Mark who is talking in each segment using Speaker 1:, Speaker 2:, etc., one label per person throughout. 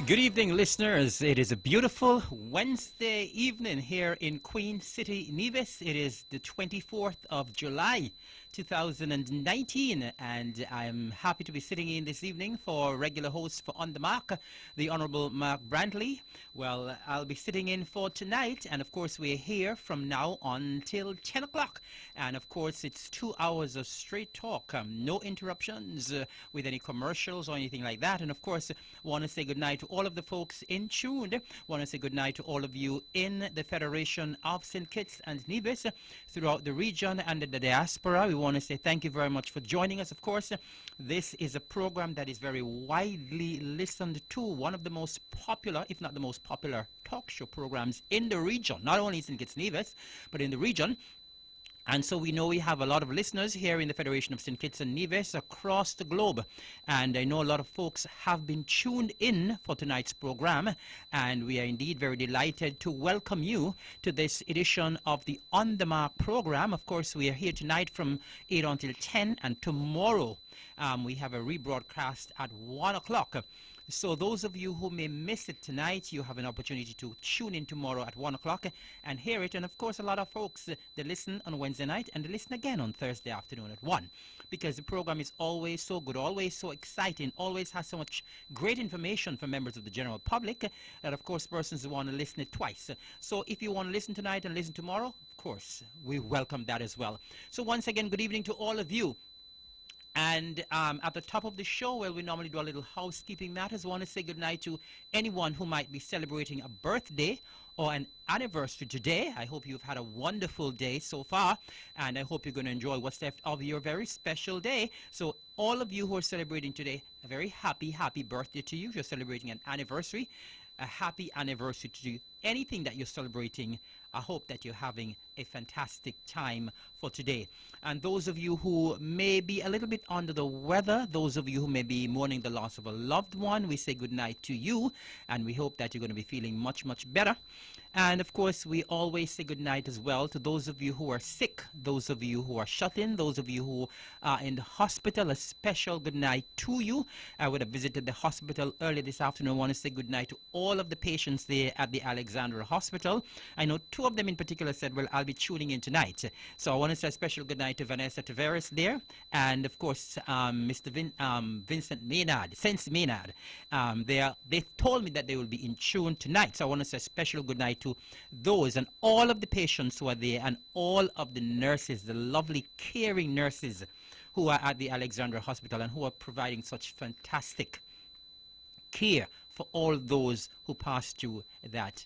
Speaker 1: Good evening, listeners. It is a beautiful Wednesday evening here in Queen City, Nevis. It is the 24th of July, 2019, and I'm happy to be sitting in this evening for regular host for On the Mark, the Honorable Mark Brantley. Well, I'll be sitting in for tonight, and of course, we're here from now until 10 o'clock. And of course, it's 2 hours of straight talk, no interruptions with any commercials or anything like that. And of course, want to say goodnight to all of the folks in tune. Want to say goodnight to all of you in the Federation of St. Kitts and Nevis throughout the region and the diaspora. We want to say thank you very much for joining us. Of course, this is a program that is very widely listened to, one of the most popular, if not the most popular, talk show programs in the region, not only in St. Kitts and Nevis, but in the region. And so we know we have a lot of listeners here in the Federation of St. Kitts and Nevis across the globe. And I know a lot of folks have been tuned in for tonight's program. And we are indeed very delighted to welcome you to this edition of the On the Mark program. Of course, we are here tonight from 8 until 10. And tomorrow we have a rebroadcast at 1 o'clock. So those of you who may miss it tonight, you have an opportunity to tune in tomorrow at 1 o'clock and hear it. And of course, a lot of folks, they listen on Wednesday night and they listen again on Thursday afternoon at 1, because the program is always so good, always so exciting, always has so much great information for members of the general public that, of course, persons want to listen it twice. So if you want to listen tonight and listen tomorrow, of course, we welcome that as well. So once again, good evening to all of you. And at the top of the show, well, we normally do a little housekeeping matters. I want to say goodnight to anyone who might be celebrating a birthday or an anniversary today. I hope you've had a wonderful day so far, and I hope you're going to enjoy what's left of your very special day. So all of you who are celebrating today, a very happy birthday to you. If you're celebrating an anniversary, a happy anniversary to you. Anything that you're celebrating, I hope that you're having a fantastic time for today. And those of you who may be a little bit under the weather, those of you who may be mourning the loss of a loved one, we say goodnight to you, and we hope that you're going to be feeling much better. And of course, we always say goodnight as well to those of you who are sick, those of you who are shut in, those of you who are in the hospital. A special goodnight to you. I would have visited the hospital earlier this afternoon. I want to say goodnight to all of the patients there at the Alexandra Hospital. I know 2 of them in particular said, well, I'll be tuning in tonight. So I want to say a special goodnight to Vanessa Tavares there, and of course Mr. Vincent Maynard, Sense Maynard. They told me that they will be in tune tonight. So I want to say a special goodnight to those and all of the patients who are there, and all of the nurses, the lovely caring nurses who are at the Alexandra Hospital and who are providing such fantastic care for all those who pass through that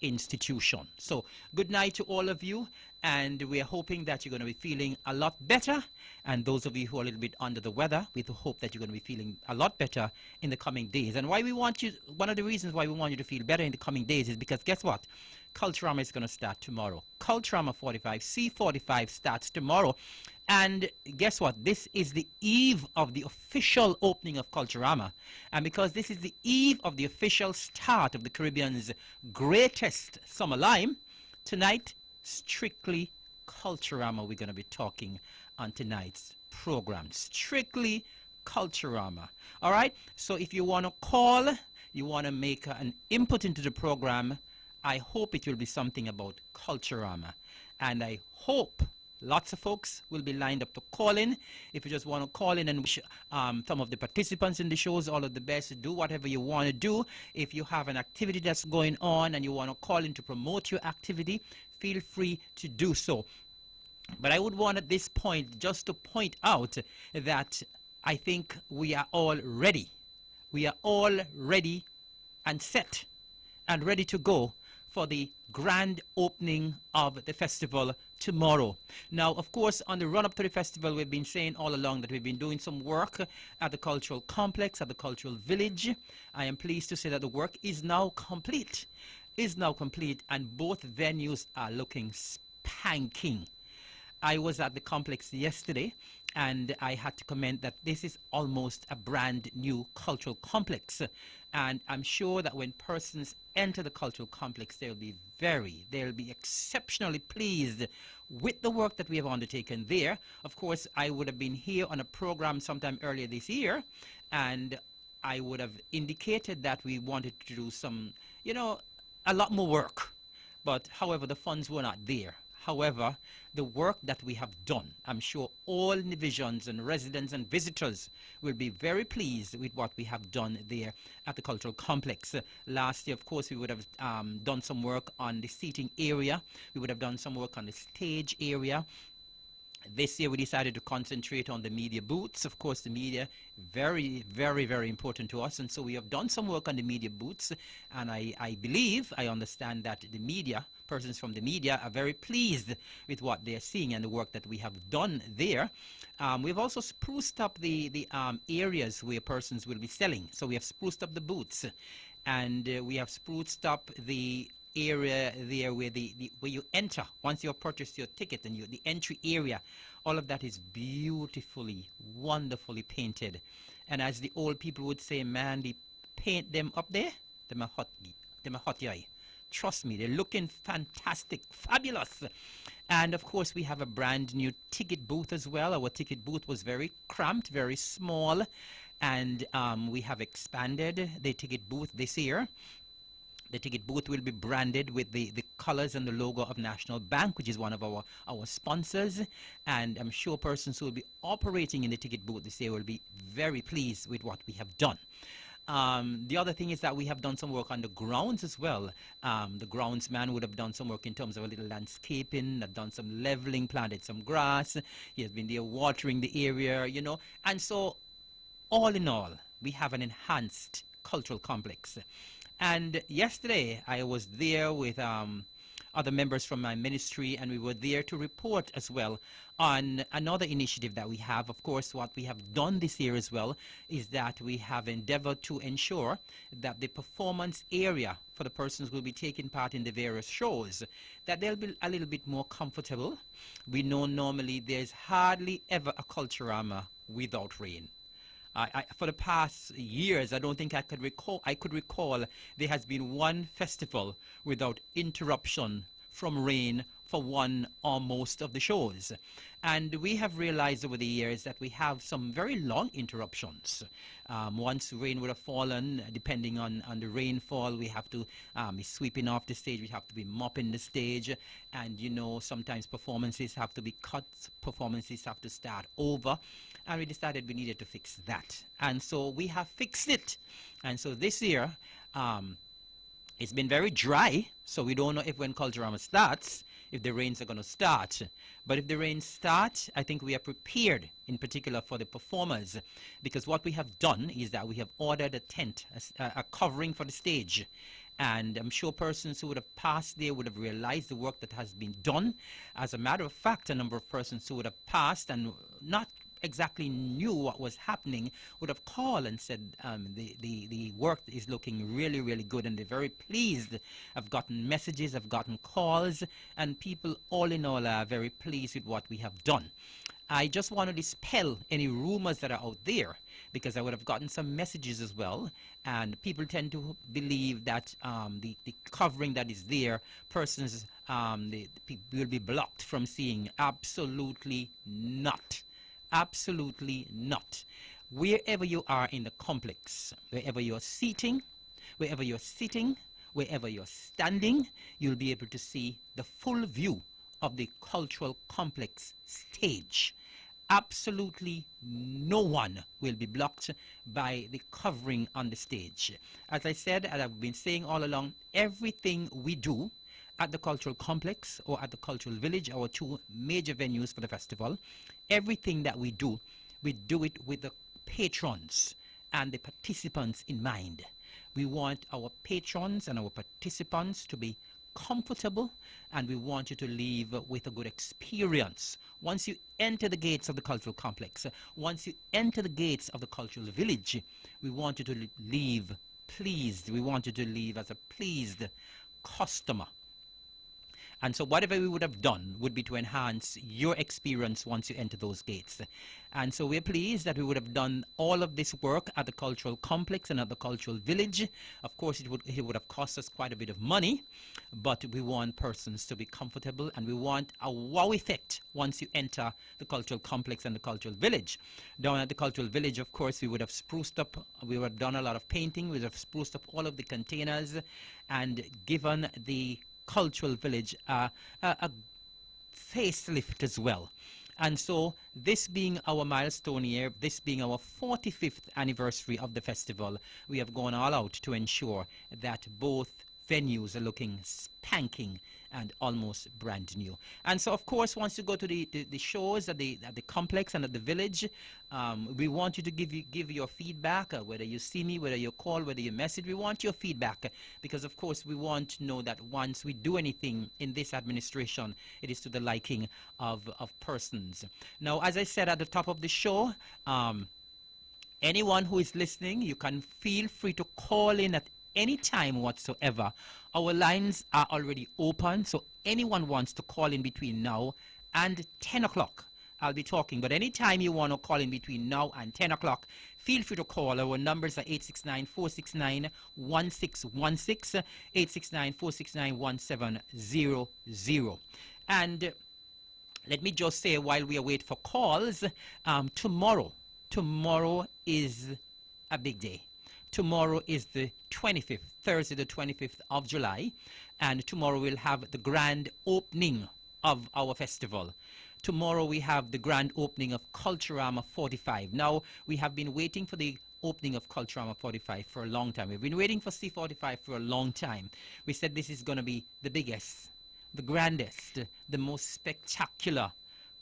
Speaker 1: institution. So good night to all of you, and we are hoping that you're going to be feeling a lot better. And those of you who are a little bit under the weather, we hope that you're going to be feeling a lot better in the coming days. And why we want you, one of the reasons why we want you to feel better in the coming days is because guess what? Culturama is going to start tomorrow. Culturama 45, C45 starts tomorrow. And guess what? This is the eve of the official opening of Culturama. And because this is the eve of the official start of the Caribbean's greatest summer lime, tonight, strictly Culturama we're going to be talking on tonight's program. Strictly Culturama. All right? So if you want to call, you want to make an input into the program, I hope it will be something about Culturama. And I hope lots of folks will be lined up to call in. If you just want to call in and wish some of the participants in the shows all of the best, do whatever you want to do. If you have an activity that's going on and you want to call in to promote your activity, feel free to do so. But I would want at this point just to point out that I think we are all ready. We are all ready and set and ready to go for the grand opening of the festival tomorrow. Now, of course, on the run-up to the festival, we've been saying all along that we've been doing some work at the cultural complex, at the cultural village. I am pleased to say that the work is now complete. And both venues are looking spanking. I was at the complex yesterday, and I had to comment that this is almost a brand new cultural complex. And I'm sure that when persons enter the cultural complex, they'll be exceptionally pleased with the work that we have undertaken there. Of course, I would have been here on a program sometime earlier this year, and I would have indicated that we wanted to do some, a lot more work. But however, the funds were not there. However, the work that we have done, I'm sure all divisions and residents and visitors will be very pleased with what we have done there at the cultural complex. Last year, of course, we would have done some work on the seating area. We would have done some work on the stage area. This year we decided to concentrate on the media booths. Of course, the media, very, very, very important to us. And so we have done some work on the media booths. And I believe, I understand that the media, persons from the media, are very pleased with what they're seeing and the work that we have done there. We've also spruced up the areas where persons will be selling. So we have spruced up the booths. And we have spruced up the area there where where you enter once you have purchased your ticket, and the entry area, all of that is beautifully, wonderfully painted. And as the old people would say, man, they paint them up there, them a hot eye. Trust me, they're looking fantastic, fabulous. And of course, we have a brand new ticket booth as well. Our ticket booth was very cramped, very small, and we have expanded the ticket booth this year. The ticket booth will be branded with the colors and the logo of National Bank, which is one of our sponsors. And I'm sure persons who will be operating in the ticket booth this year will be very pleased with what we have done. The other thing is that we have done some work on the grounds as well. The groundsman would have done some work in terms of a little landscaping, have done some leveling, planted some grass. He has been there watering the area, And so, all in all, we have an enhanced cultural complex. And yesterday, I was there with other members from my ministry, and we were there to report as well on another initiative that we have. Of course, what we have done this year as well is that we have endeavored to ensure that the performance area for the persons who will be taking part in the various shows, that they'll be a little bit more comfortable. We know normally there's hardly ever a Culturama without rain. For the past years, I don't think I could recall there has been one festival without interruption from rain for one or most of the shows. And we have realized over the years that we have some very long interruptions. Once rain would have fallen, depending on the rainfall, we have to be sweeping off the stage, we have to be mopping the stage, and sometimes performances have to be cut, performances have to start over. And we decided we needed to fix that. And so we have fixed it. And so this year, it's been very dry, so we don't know if when Culturama starts, if the rains are going to start. But if the rains start, I think we are prepared, in particular for the performers, because what we have done is that we have ordered a tent, a covering for the stage. And I'm sure persons who would have passed there would have realized the work that has been done. As a matter of fact, a number of persons who would have passed and not exactly knew what was happening would have called and said the work is looking really, really good, and they're very pleased. I've gotten messages, I've gotten calls, and people all in all are very pleased with what we have done. I just want to dispel any rumors that are out there, because I would have gotten some messages as well, and people tend to believe that the covering that is there, persons will be blocked from seeing. Absolutely not. Absolutely not. Wherever you are in the complex, wherever you're seating, wherever you're sitting, wherever you're standing, you'll be able to see the full view of the cultural complex stage. Absolutely no one will be blocked by the covering on the stage. As I said, as I've been saying all along, everything we do at the cultural complex or at the cultural village, our two major venues for the festival, everything that we do it with the patrons and the participants in mind. We want our patrons and our participants to be comfortable, and we want you to leave with a good experience. Once you enter the gates of the cultural complex, once you enter the gates of the cultural village, we want you to leave pleased. We want you to leave as a pleased customer. And so whatever we would have done would be to enhance your experience once you enter those gates. And so we're pleased that we would have done all of this work at the cultural complex and at the cultural village. Of course, it would have cost us quite a bit of money, but we want persons to be comfortable, and we want a wow effect once you enter the cultural complex and the cultural village. Down at the cultural village, of course, we would have spruced up, we would have done a lot of painting, we would have spruced up all of the containers and given the cultural village a facelift as well. And so this being our milestone year, this being our 45th anniversary of the festival, we have gone all out to ensure that both venues are looking spanking and almost brand new. And so, of course, once you go to the shows at the complex and at the village, we want you to give your feedback, whether you see me, whether you call, whether you message. We want your feedback because, of course, we want to know that once we do anything in this administration, it is to the liking of persons. Now, as I said at the top of the show, anyone who is listening, you can feel free to call in at any time whatsoever. Our lines are already open, so anyone wants to call in between now and 10 o'clock, I'll be talking. But anytime you want to call in between now and 10 o'clock, feel free to call. Our numbers are 869-469-1616, 869-469-1700. And let me just say, while we await for calls, tomorrow is a big day. Tomorrow is the 25th, Thursday the 25th of July, and tomorrow we'll have the grand opening of our festival. Tomorrow we have the grand opening of Culturama 45. Now, we have been waiting for the opening of Culturama 45 for a long time. We've been waiting for C45 for a long time. We said this is going to be the biggest, the grandest, the most spectacular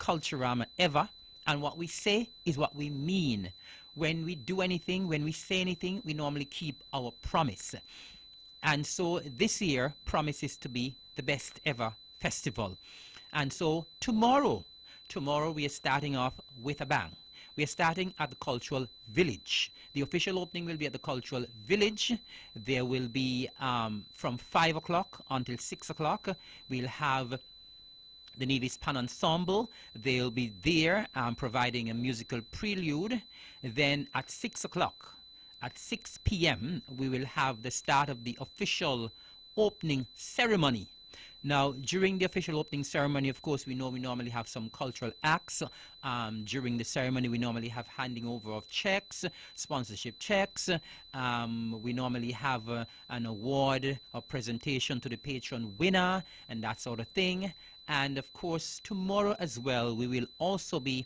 Speaker 1: Culturama ever, and what we say is what we mean. When we do anything, when we say anything, we normally keep our promise. And so this year promises to be the best ever festival. And so tomorrow we are starting off with a bang. We are starting at the Cultural Village. The official opening will be at the Cultural Village. There will be from 5 o'clock until 6 o'clock. We'll have the Nevis Pan Ensemble. They'll be there providing a musical prelude. Then at 6 o'clock, at 6 p.m., we will have the start of the official opening ceremony. Now, during the official opening ceremony, of course, we normally have some cultural acts. During the ceremony, we normally have handing over of checks, sponsorship checks. We normally have an award or presentation to the patron winner and that sort of thing. And, of course, tomorrow as well, we will also be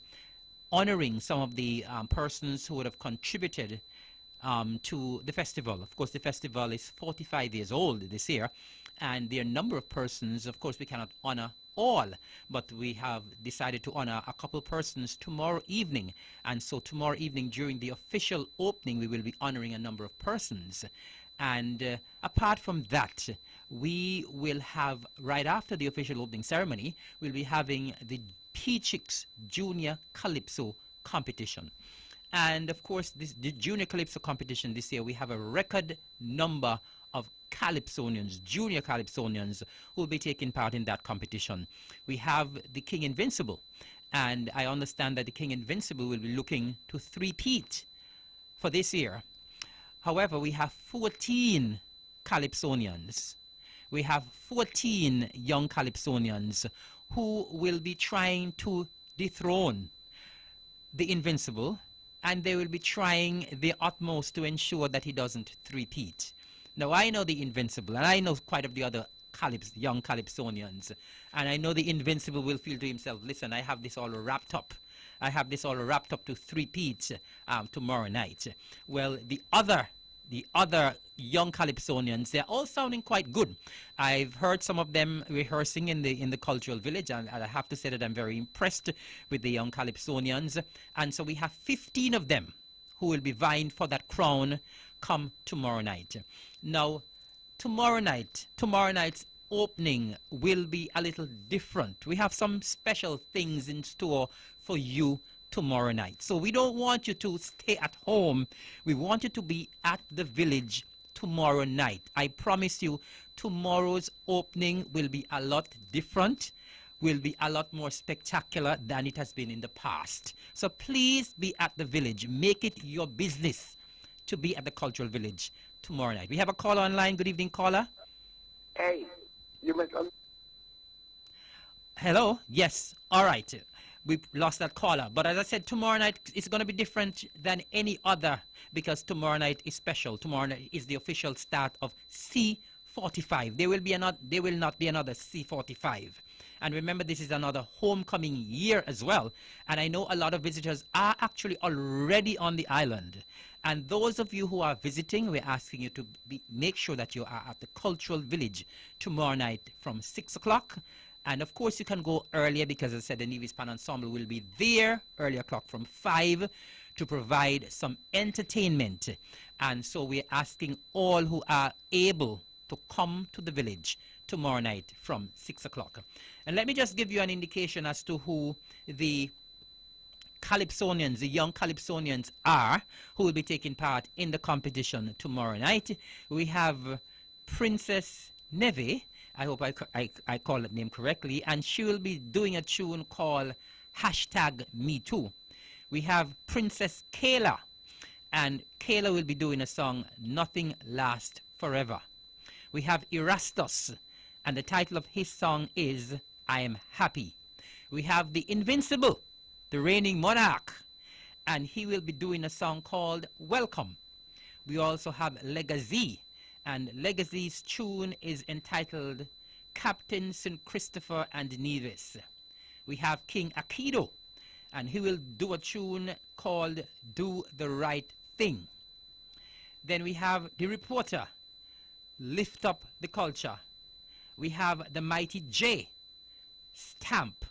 Speaker 1: honoring some of the persons who would have contributed to the festival. Of course, the festival is 45 years old this year, and there are a number of persons. Of course, we cannot honor all, but we have decided to honor a couple persons tomorrow evening. And so tomorrow evening, during the official opening, we will be honoring a number of persons. And apart from that, we will have, right after the official opening ceremony, we'll be having the P-Chicks Junior Calypso competition. And of course, the Junior Calypso competition this year, we have a record number of Calypsonians, junior Calypsonians, who will be taking part in that competition. We have the King Invincible, and I understand that the King Invincible will be looking to three-peat for this year. However, we have 14 Calypsonians. We have 14 young Calypsonians who will be trying to dethrone the Invincible, and they will be trying their utmost to ensure that he doesn't three-peat. Now, I know the Invincible, and I know quite a few other young Calypsonians, and I know the Invincible will feel to himself, listen, I have this all wrapped up. I have this all wrapped up to three-peat tomorrow night. Well, the other young Calypsonians, they're all sounding quite good. I've heard some of them rehearsing in the cultural village, and I have to say that I'm very impressed with the young Calypsonians. And so we have 15 of them who will be vying for that crown come tomorrow night. Now, tomorrow night's opening will be a little different. We have some special things in store for you tomorrow night. So we don't want you to stay at home. We want you to be at the village tomorrow night. I promise you, tomorrow's opening will be a lot different, will be a lot more spectacular than it has been in the past. So please be at the village. Make it your business to be at the Cultural Village tomorrow night. We have a caller online. Good evening, caller.
Speaker 2: Hey, you must.
Speaker 1: Hello? Yes. All right. We lost that caller. But as I said, tomorrow night is going to be different than any other because tomorrow night is special. Tomorrow night is the official start of C45. There will not be another C45. And remember, this is another homecoming year as well. And I know a lot of visitors are actually already on the island. And those of you who are visiting, we're asking you to make sure that you are at the Cultural Village tomorrow night from 6 o'clock. And of course, you can go earlier because, as I said, the Nevis Pan Ensemble will be there early o'clock from 5 to provide some entertainment. And so we're asking all who are able to come to the village tomorrow night from 6 o'clock. And let me just give you an indication as to who the Calypsonians, the young Calypsonians are, who will be taking part in the competition tomorrow night. We have Princess Neve. I hope I call that name correctly. And she will be doing a tune called #MeToo. We have Princess Kayla. And Kayla will be doing a song, Nothing Lasts Forever. We have Erastus. And the title of his song is I Am Happy. We have the Invincible, the reigning monarch. And he will be doing a song called Welcome. We also have Legacy. And Legacy's tune is entitled Captain St. Christopher and Nevis. We have King Akido, and he will do a tune called Do the Right Thing. Then we have The Reporter, Lift Up the Culture. We have the Mighty J, Stamp.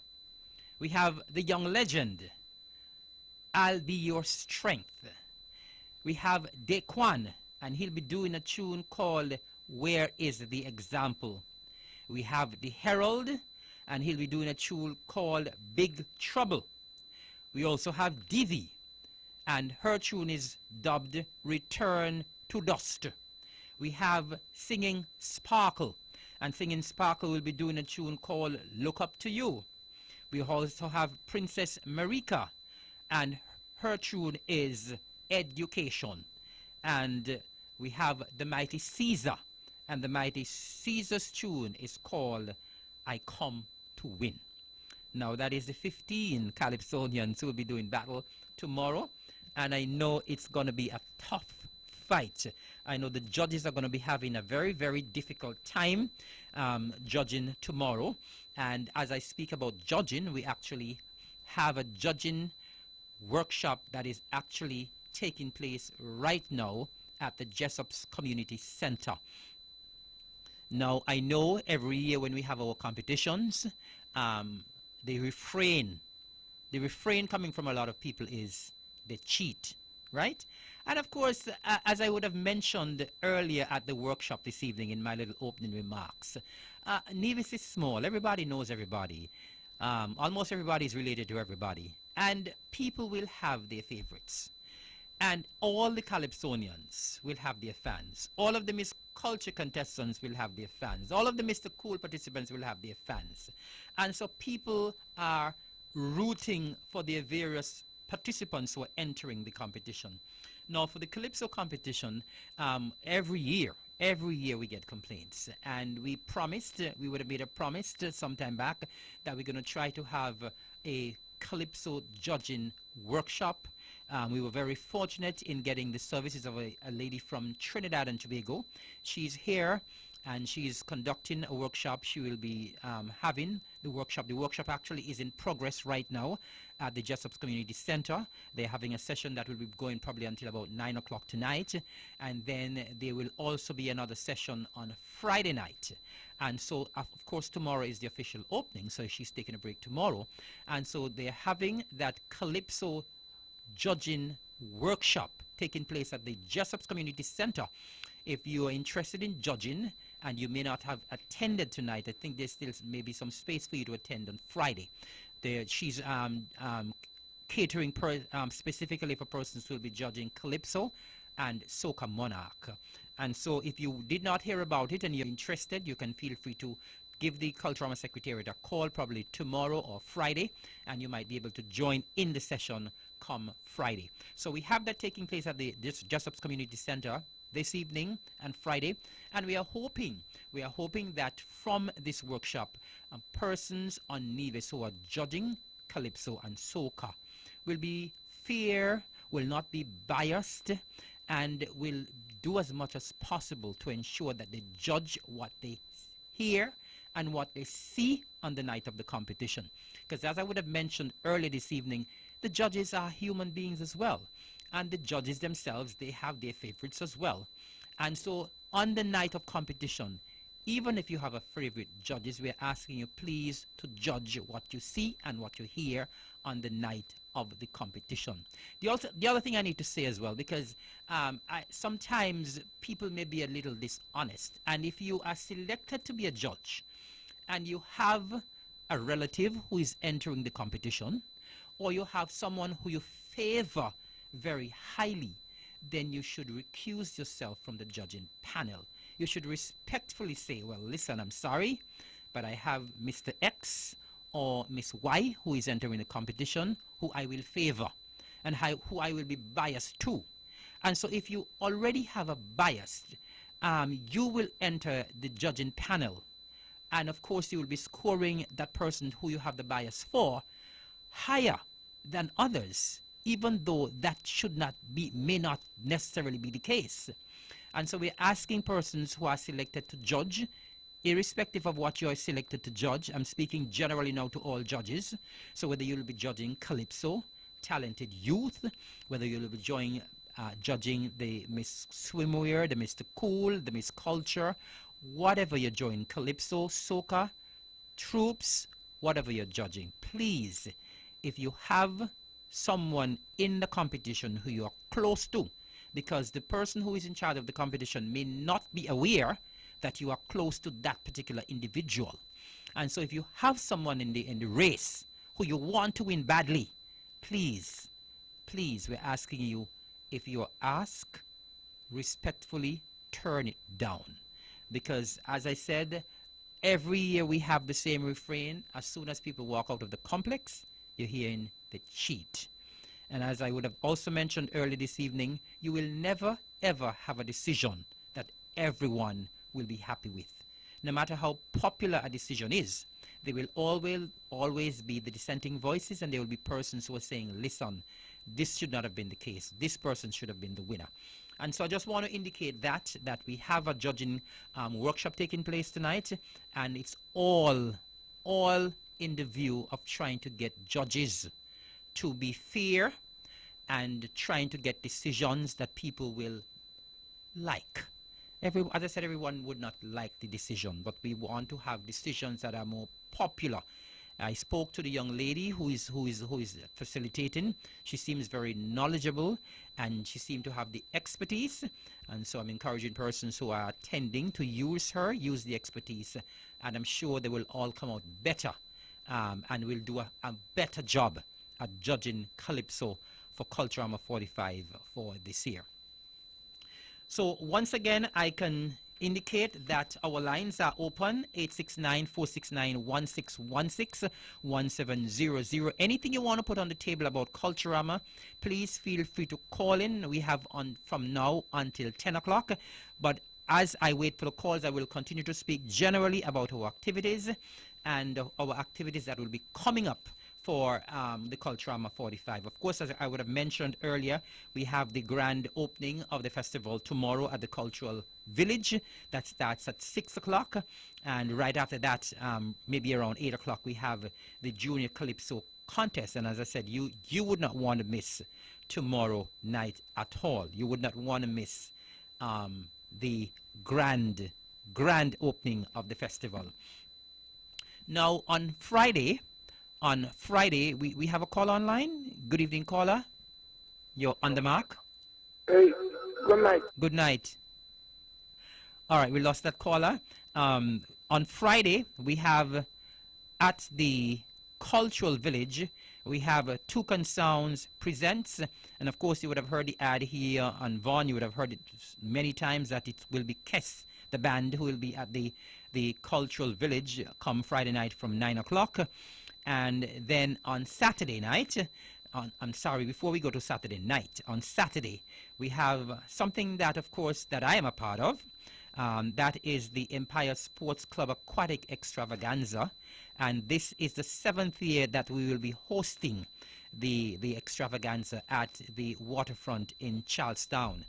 Speaker 1: We have the Young Legend, I'll Be Your Strength. We have Dequan, and he'll be doing a tune called Where Is the Example. We have the Herald, and he'll be doing a tune called Big Trouble. We also have Dizzy, and her tune is dubbed Return to Dust. We have Singing Sparkle, and Singing Sparkle will be doing a tune called Look Up to You. We also have Princess Marika, and her tune is Education. And we have the Mighty Caesar, and the Mighty Caesar's tune is called I Come to Win. Now that is the 15 Calypsonians who will be doing battle tomorrow, and I know it's going to be a tough fight. I know the judges are going to be having a very, very difficult time judging tomorrow. And as I speak about judging, we actually have a judging workshop that is actually taking place right now at the Jessops Community Center. Now, I know every year when we have our competitions, the refrain coming from a lot of people is they cheat, right? And of course, as I would have mentioned earlier at the workshop this evening in my little opening remarks, Nevis is small. Everybody knows everybody. Almost everybody is related to everybody. And people will have their favorites. And all the Calypsonians will have their fans. All of the Miss Culture contestants will have their fans. All of the Mr. Cool participants will have their fans. And so people are rooting for their various participants who are entering the competition. Now, for the Calypso competition, every year we get complaints. And we promised, we would have made a promise some time back that we're going to try to have a Calypso judging workshop. We were very fortunate in getting the services of a lady from Trinidad and Tobago. She's here and she's conducting a workshop. She will be having the workshop. The workshop actually is in progress right now at the Jessops Community Center. They're having a session that will be going probably until about 9 o'clock tonight. And then there will also be another session on Friday night. And so, of course, tomorrow is the official opening, so she's taking a break tomorrow. And so they're having that Calypso judging workshop taking place at the Jessops Community Center. If you are interested in judging and you may not have attended tonight, I think there's still maybe some space for you to attend on Friday. She's catering specifically for persons who will be judging Calypso and Soca Monarch. And so if you did not hear about it and you're interested, you can feel free to give the Culturama Secretariat a call probably tomorrow or Friday, and you might be able to join in the session come Friday. So we have that taking place at the Jessups Community Center this evening and Friday, and we are hoping that from this workshop, persons on Nevis who are judging Calypso and Soca will be fair, will not be biased, and will do as much as possible to ensure that they judge what they hear and what they see on the night of the competition. Because as I would have mentioned earlier this evening, the judges are human beings as well. And the judges themselves, they have their favorites as well. And so on the night of competition, even if you have a favorite judges, we're asking you please to judge what you see and what you hear on the night of the competition. The other thing I need to say as well, because sometimes people may be a little dishonest. And if you are selected to be a judge and you have a relative who is entering the competition, or you have someone who you favor very highly, then you should recuse yourself from the judging panel. You should respectfully say, well, listen, I'm sorry, but I have Mr. X or Miss Y who is entering the competition, who I will favor and who I will be biased to. And so if you already have a bias, you will enter the judging panel. And of course, you will be scoring that person who you have the bias for higher than others, even though that may not necessarily be the case. And so we're asking persons who are selected to judge, irrespective of what you are selected to judge. I'm speaking generally now to all judges. So whether you'll be judging Calypso, talented youth, whether you'll be judging the Miss Swimwear, the Mr. Cool, the Miss Culture, whatever you're judging, Calypso, Soca, Troops, whatever you're judging, please, if you have someone in the competition who you are close to, because the person who is in charge of the competition may not be aware that you are close to that particular individual. And so if you have someone in the race who you want to win badly, please, we're asking you, if you are asked, respectfully turn it down. Because as I said, every year we have the same refrain: as soon as people walk out of the complex, you're hearing the cheat. And as I would have also mentioned earlier this evening, you will never ever have a decision that everyone will be happy with. No matter how popular a decision is, there will always be the dissenting voices, and there will be persons who are saying, listen, this should not have been the case. This person should have been the winner. And so I just want to indicate that we have a judging workshop taking place tonight, and it's all in the view of trying to get judges to be fair and trying to get decisions that people will like. As I said, everyone would not like the decision, but we want to have decisions that are more popular. I spoke to the young lady who is facilitating. She seems very knowledgeable, and she seemed to have the expertise. And so I'm encouraging persons who are attending to use the expertise, and I'm sure they will all come out better, and will do a better job at judging Calypso for Culturama 45 for this year. So once again, I can indicate that our lines are open: 869-469-1616, 1700. Anything you want to put on the table about Culturama, please feel free to call in. We have from now until 10 o'clock. But as I wait for the calls, I will continue to speak generally about our activities and our activities that will be coming up for the Culturama 45. Of course, as I would have mentioned earlier, we have the grand opening of the festival tomorrow at the Cultural Village. That starts at 6 o'clock. And right after that, maybe around 8 o'clock, we have the Junior Calypso contest. And as I said, you would not want to miss tomorrow night at all. You would not want to miss the grand opening of the festival. Now, on Friday, we have a call online. Good evening, caller. You're on the mark.
Speaker 2: Hey, good night.
Speaker 1: Good night. All right, we lost that caller. On Friday, we have at the Cultural Village we have Toucan Sounds Presents, and of course you would have heard the ad here on Vaughan. You would have heard it many times that it will be Kess, the band, who will be at the Cultural Village come Friday night from 9 o'clock. And then on Saturday night, before we go to Saturday night, on Saturday we have something that, of course, that I am a part of. That is the Empire Sports Club Aquatic Extravaganza. And this is the 7th year that we will be hosting the extravaganza at the waterfront in Charlestown.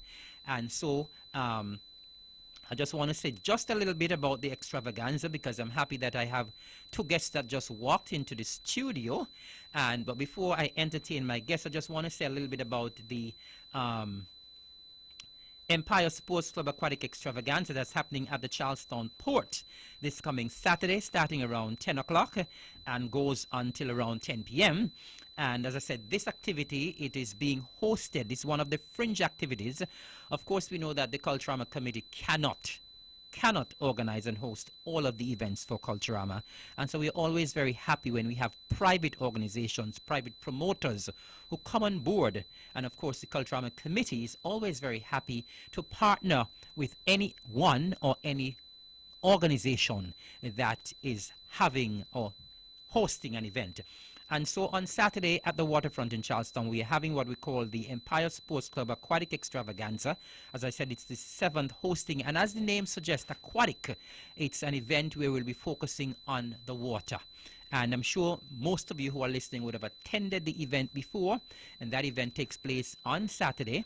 Speaker 1: And so I just want to say just a little bit about the extravaganza, because I'm happy that I have two guests that just walked into the studio. But before I entertain my guests, I just want to say a little bit about the Empire Sports Club Aquatic Extravaganza that's happening at the Charlestown Port this coming Saturday, starting around 10 o'clock and goes until around 10 p.m. And as I said, this activity, it is being hosted. It's one of the fringe activities. Of course, we know that the Culturama Committee cannot organize and host all of the events for Culturama. And so we're always very happy when we have private organizations, private promoters who come on board. And of course, the Culturama Committee is always very happy to partner with anyone or any organization that is having or hosting an event. And so on Saturday at the waterfront in Charlestown, we are having what we call the Empire Sports Club Aquatic Extravaganza. As I said, it's the 7th hosting. And as the name suggests, aquatic, it's an event where we'll be focusing on the water. And I'm sure most of you who are listening would have attended the event before. And that event takes place on Saturday.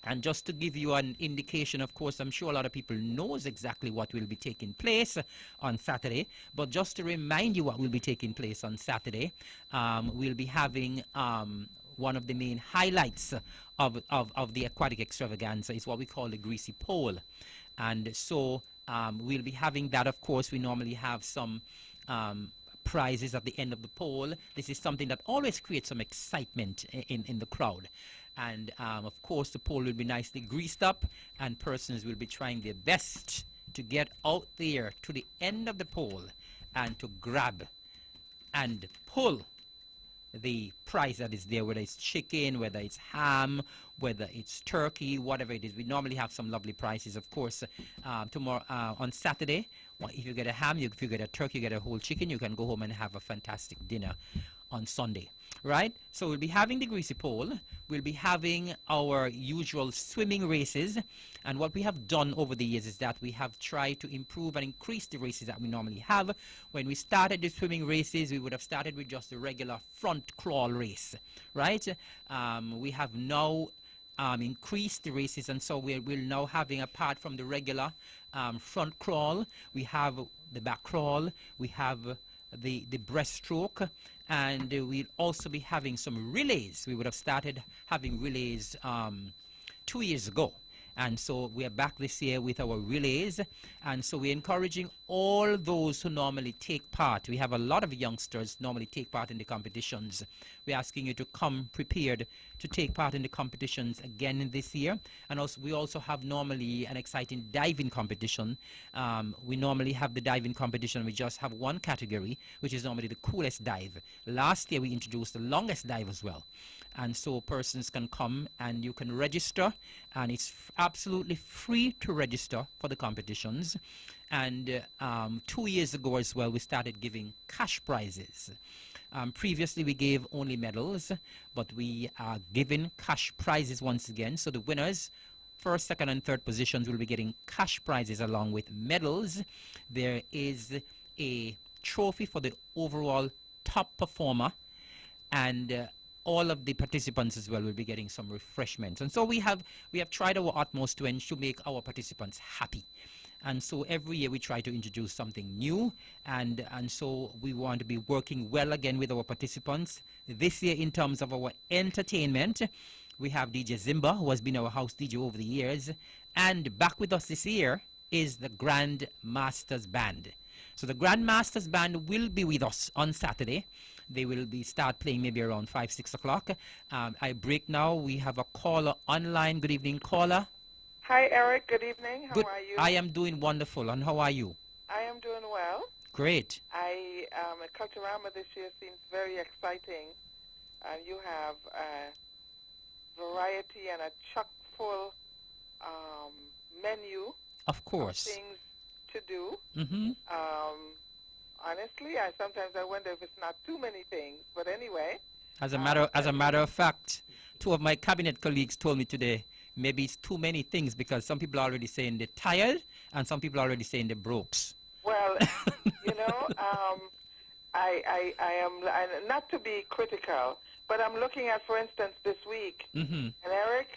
Speaker 1: And just to give you an indication, of course, I'm sure a lot of people knows exactly what will be taking place on Saturday. But just to remind you what will be taking place on Saturday, we'll be having one of the main highlights of the aquatic extravaganza is what we call the greasy pole. And so we'll be having that. Of course, we normally have some prizes at the end of the pole. This is something that always creates some excitement in the crowd. And, of course, the pole will be nicely greased up, and persons will be trying their best to get out there to the end of the pole and to grab and pull the prize that is there, whether it's chicken, whether it's ham, whether it's turkey, whatever it is. We normally have some lovely prizes, of course. Tomorrow, on Saturday, well, if you get a ham, if you get a turkey, you get a whole chicken, you can go home and have a fantastic dinner on Sunday, right? So we'll be having the greasy pole. We'll be having our usual swimming races. And what we have done over the years is that we have tried to improve and increase the races that we normally have. When we started the swimming races, we would have started with just a regular front crawl race, right? We have now increased the races, and so we're now having, apart from the regular front crawl, we have the back crawl, we have the breaststroke, and we'll also be having some relays. We would have started having relays 2 years ago. And so we are back this year with our relays. And so we're encouraging all those who normally take part. We have a lot of youngsters normally take part in the competitions. We're asking you to come prepared to take part in the competitions again this year. And also, we also have normally an exciting diving competition. We normally have the diving competition. We just have one category, which is normally the coolest dive. Last year, we introduced the longest dive as well. And so persons can come and you can register, and it's absolutely free to register for the competitions. And 2 years ago as well, we started giving cash prizes. Previously, we gave only medals, but we are giving cash prizes once again. So the winners, first, second, and third positions will be getting cash prizes along with medals. There is a trophy for the overall top performer, and all of the participants as well will be getting some refreshments. And so we have tried our utmost to make our participants happy. And so every year we try to introduce something new, and so we want to be working well again with our participants. This year, in terms of our entertainment, we have DJ Zimba, who has been our house DJ over the years, and back with us this year is the Grand Masters Band. So the Grand Masters Band will be with us on Saturday. They will start playing maybe around 5, 6 o'clock. I break now. We have a caller online. Good evening, caller.
Speaker 2: Hi, Eric. Good evening. How
Speaker 1: Good.
Speaker 2: are you?
Speaker 1: I am doing wonderful. And how are you?
Speaker 2: I am doing well.
Speaker 1: Great.
Speaker 3: Culturama this year seems very exciting. You have variety and a chock-full menu
Speaker 1: Of
Speaker 3: of
Speaker 1: course.
Speaker 3: things to do.
Speaker 1: Mm-hmm.
Speaker 3: Honestly, sometimes I wonder if it's not too many things. But anyway,
Speaker 1: As a matter of fact, two of my cabinet colleagues told me today maybe it's too many things because some people are already saying they're tired and some people are already saying they're brokes.
Speaker 3: well, you know, I am not to be critical, but I'm looking at, for instance, this week,
Speaker 1: Mm-hmm.
Speaker 3: and Eric,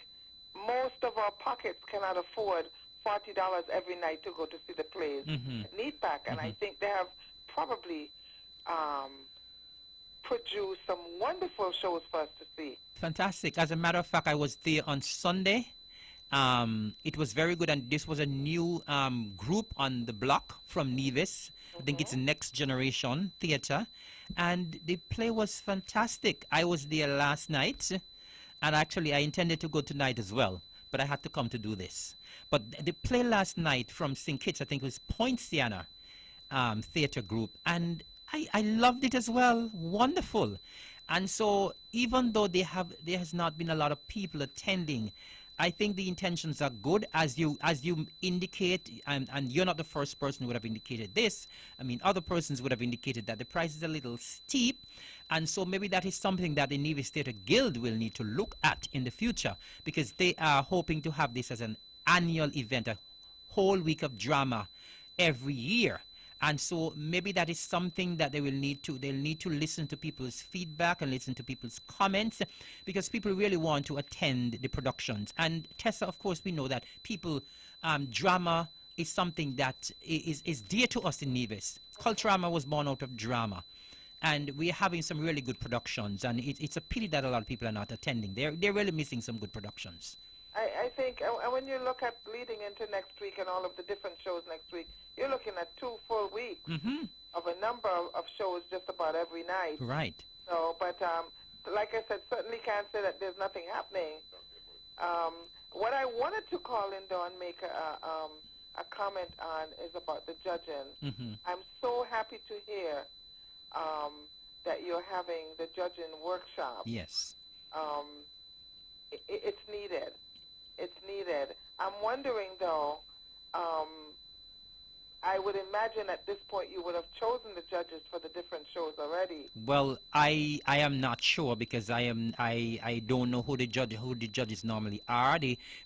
Speaker 3: most of our pockets cannot afford $40 every night to go to see the plays
Speaker 1: Mhm.
Speaker 3: at Neatpack, and I think they have probably produced some wonderful shows for us to see.
Speaker 1: Fantastic. As a matter of fact, I was there on Sunday. It was very good, and this was a new group on the block from Nevis. I think it's Next Generation Theatre, and the play was fantastic. I was there last night, and actually I intended to go tonight as well, but I had to come to do this. But the play last night from St. Kitts, I think it was Poinciana theatre group, and I loved it as well. Wonderful. And so even though there has not been a lot of people attending, I think the intentions are good, as you indicate, and you're not the first person who would have indicated this. I mean, other persons would have indicated that the price is a little steep, and so maybe that is something that the Nevis Theatre Guild will need to look at in the future, because they are hoping to have this as an annual event, a whole week of drama every year. And so maybe that is something that they'll need to listen to people's feedback and listen to people's comments, because people really want to attend the productions. And Tessa, of course, we know that drama is something that is dear to us in Nevis. Culturama was born out of drama. And we're having some really good productions, and it's a pity that a lot of people are not attending. They're really missing some good productions.
Speaker 3: I think when you look at leading into next week and all of the different shows next week, you're looking at 2 full weeks
Speaker 1: Mm-hmm.
Speaker 3: of a number of shows just about every night.
Speaker 1: Right.
Speaker 3: So, but like I said, certainly can't say that there's nothing happening. What I wanted to call in, though, and make a comment on is about the judging.
Speaker 1: Mm-hmm.
Speaker 3: I'm so happy to hear that you're having the judging workshop.
Speaker 1: Yes.
Speaker 3: It's needed. It's needed. I'm wondering, though, I would imagine at this point you would have chosen the judges for the different shows already.
Speaker 1: Well, I am not sure, because I don't know who the judges normally are.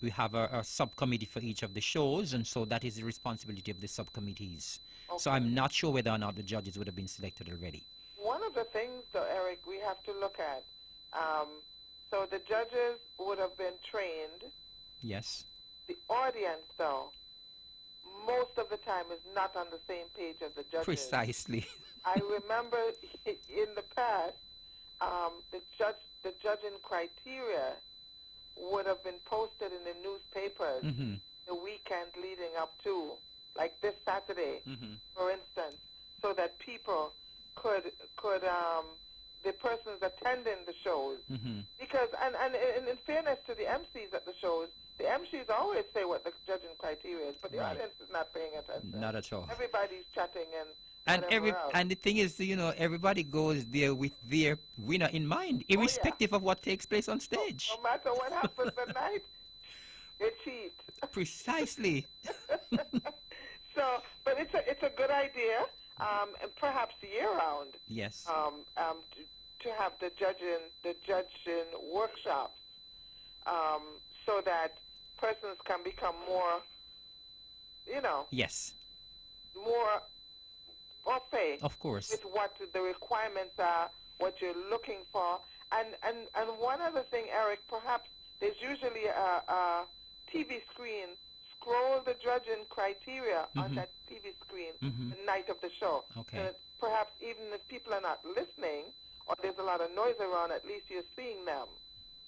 Speaker 1: We have a subcommittee for each of the shows, and so that is the responsibility of the subcommittees. So
Speaker 3: Okay.
Speaker 1: I'm not sure whether or not the judges would have been selected already.
Speaker 3: One of the things, though, Eric, we have to look at, so the judges would have been trained.
Speaker 1: Yes.
Speaker 3: The audience, though, most of the time is not on the same page as the judges.
Speaker 1: Precisely.
Speaker 3: I remember in the past, the judging criteria would have been posted in the newspapers
Speaker 1: Mm-hmm.
Speaker 3: the weekend leading up to, like this Saturday,
Speaker 1: Mm-hmm.
Speaker 3: for instance, so that people could the persons attending the shows,
Speaker 1: Mm-hmm.
Speaker 3: because and in fairness to the MCs at the shows, the MCs always say what the judging criteria is, but the
Speaker 1: Right.
Speaker 3: audience is not paying attention.
Speaker 1: Not at all.
Speaker 3: Everybody's chatting
Speaker 1: And
Speaker 3: whatever else.
Speaker 1: and the thing is, everybody goes there with their winner in mind, irrespective of what takes place on stage.
Speaker 3: No matter what happens at night, you cheat.
Speaker 1: Precisely.
Speaker 3: So, but it's a good idea, and perhaps year round,
Speaker 1: Yes.
Speaker 3: to have the judging workshops, so that persons can become more,
Speaker 1: Yes.
Speaker 3: more au fait
Speaker 1: Of course.
Speaker 3: with what the requirements are, what you're looking for. And one other thing, Eric, perhaps there's usually a TV screen. Scroll the judging criteria on that TV screen the night of the show.
Speaker 1: Okay.
Speaker 3: So that perhaps even if people are not listening or there's a lot of noise around, at least you're seeing them.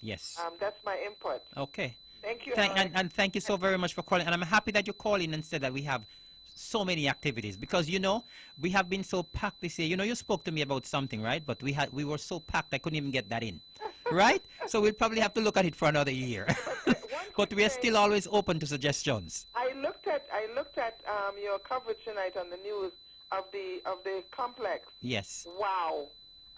Speaker 1: Yes.
Speaker 3: That's my input.
Speaker 1: Okay.
Speaker 3: Thank you,
Speaker 1: Thank,
Speaker 3: Eric.
Speaker 1: and thank you so very much for calling. And I'm happy that you called in and said that we have so many activities, because we have been so packed this year. You spoke to me about something, right? But we were so packed I couldn't even get that in, right? So we'll probably have to look at it for another year. But we are still always open to suggestions.
Speaker 3: I looked at your coverage tonight on the news the complex.
Speaker 1: Yes.
Speaker 3: Wow,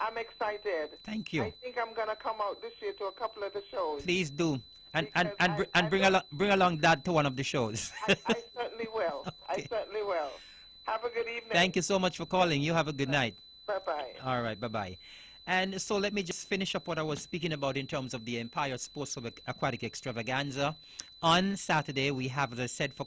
Speaker 3: I'm excited.
Speaker 1: Thank you.
Speaker 3: I think I'm gonna come out this year to a couple of the shows.
Speaker 1: Please do.
Speaker 3: Because I
Speaker 1: Bring along Dad to one of the shows.
Speaker 3: I certainly will. I
Speaker 1: Okay.
Speaker 3: certainly will. Have a good evening.
Speaker 1: Thank you so much for calling. You have a good night.
Speaker 3: Bye-bye.
Speaker 1: All right, bye-bye. And so let me just finish up what I was speaking about in terms of the Empire Sports Club Aquatic Extravaganza. On Saturday, we have, as I said, for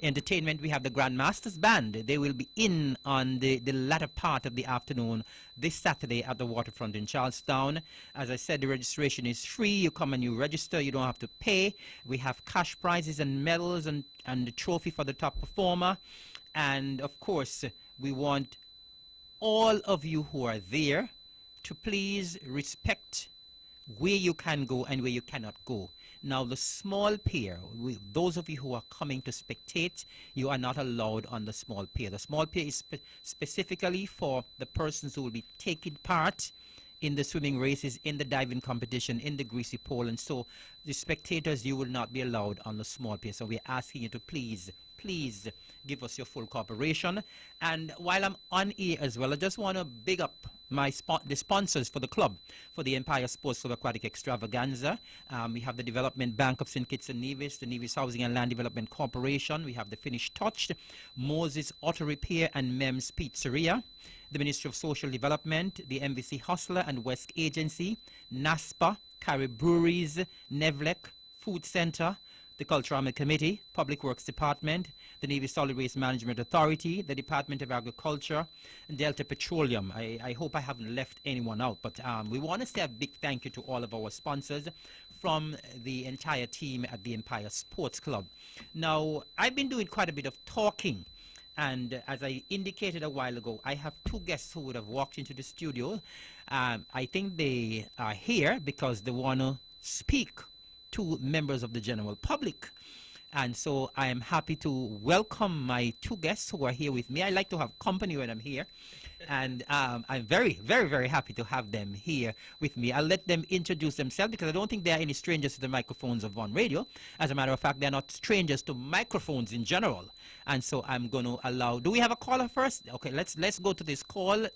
Speaker 1: entertainment, we have the Grandmasters Band. They will be in on the latter part of the afternoon this Saturday at the waterfront in Charlestown. As I said, the registration is free. You come and you register. You don't have to pay. We have cash prizes and medals and the trophy for the top performer. And, of course, we want all of you who are there to please respect where you can go and where you cannot go. Now, the small pier, those of you who are coming to spectate, you are not allowed on the small pier. The small pier is specifically for the persons who will be taking part in the swimming races, in the diving competition, in the greasy pole. And so the spectators, you will not be allowed on the small pier. So we're asking you to please give us your full cooperation. And while I'm on air as well, I just want to big up the sponsors for the club, for the Empire Sports Club Aquatic Extravaganza. We have the Development Bank of St. Kitts and Nevis, the Nevis Housing and Land Development Corporation. We have the Finish Touch, Moses Auto Repair and Mems Pizzeria, the Ministry of Social Development, the MVC Hustler and West Agency, NASPA, Carib Breweries, Nevlec, Food Center, the Cultural Committee, Public Works Department, the Navy Solid Waste Management Authority, the Department of Agriculture, and Delta Petroleum. I hope I haven't left anyone out, but we want to say a big thank you to all of our sponsors from the entire team at the Empire Sports Club. Now, I've been doing quite a bit of talking, and as I indicated a while ago, I have two guests who would have walked into the studio. I think they are here because they want to speak to members of the general public. And so I am happy to welcome my two guests who are here with me. I like to have company when I'm here. And I'm very, very, very happy to have them here with me. I'll let them introduce themselves because I don't think they are any strangers to the microphones of One Radio. As a matter of fact, they're not strangers to microphones in general. And so I'm going to allow... Do we have a caller first? Okay, let's go to this call.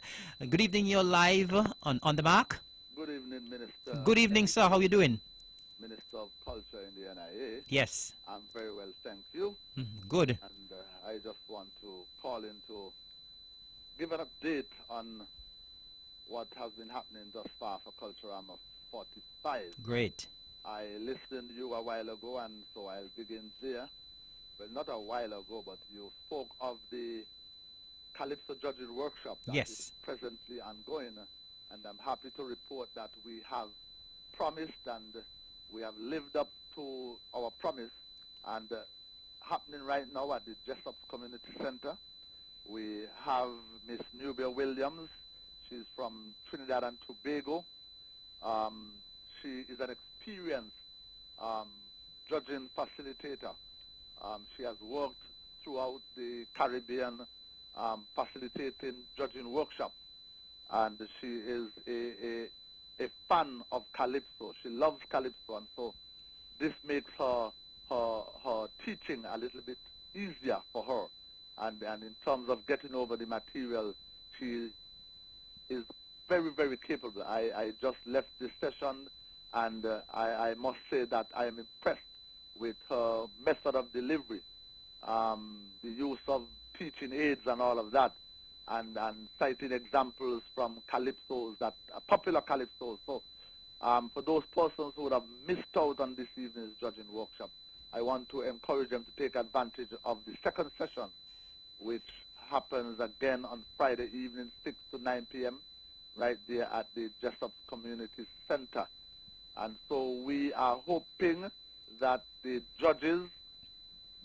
Speaker 1: Good evening, you're live on the mark.
Speaker 4: Good evening, Minister.
Speaker 1: Good evening, sir. How are you doing?
Speaker 4: Minister of Culture in the NIA.
Speaker 1: Yes.
Speaker 4: I'm very well, thank you.
Speaker 1: Good.
Speaker 4: And I just want to call in to give an update on what has been happening thus far for Culturama 45.
Speaker 1: Great.
Speaker 4: I listened to you a while ago, and so I'll begin there. Well, not a while ago, but you spoke of the Calypso Judging Workshop that is presently ongoing, and I'm happy to report that we have promised and we have lived up to our promise. And happening right now at the Jessup Community Center, we have Miss Nubia Williams. She's from Trinidad and Tobago. She is an experienced judging facilitator. She has worked throughout the Caribbean facilitating judging workshops, and she is a fan of Calypso. She loves Calypso, and so this makes her teaching a little bit easier for her. And in terms of getting over the material, she is very, very capable. I just left this session, and I must say that I am impressed with her method of delivery, the use of teaching aids and all of that, and citing examples from calypsos, that popular calypsos. So for those persons who would have missed out on this evening's judging workshop, I want to encourage them to take advantage of the second session, which happens again on Friday evening, 6 to 9 p.m., right there at the Jessup Community Center. And so we are hoping that the judges,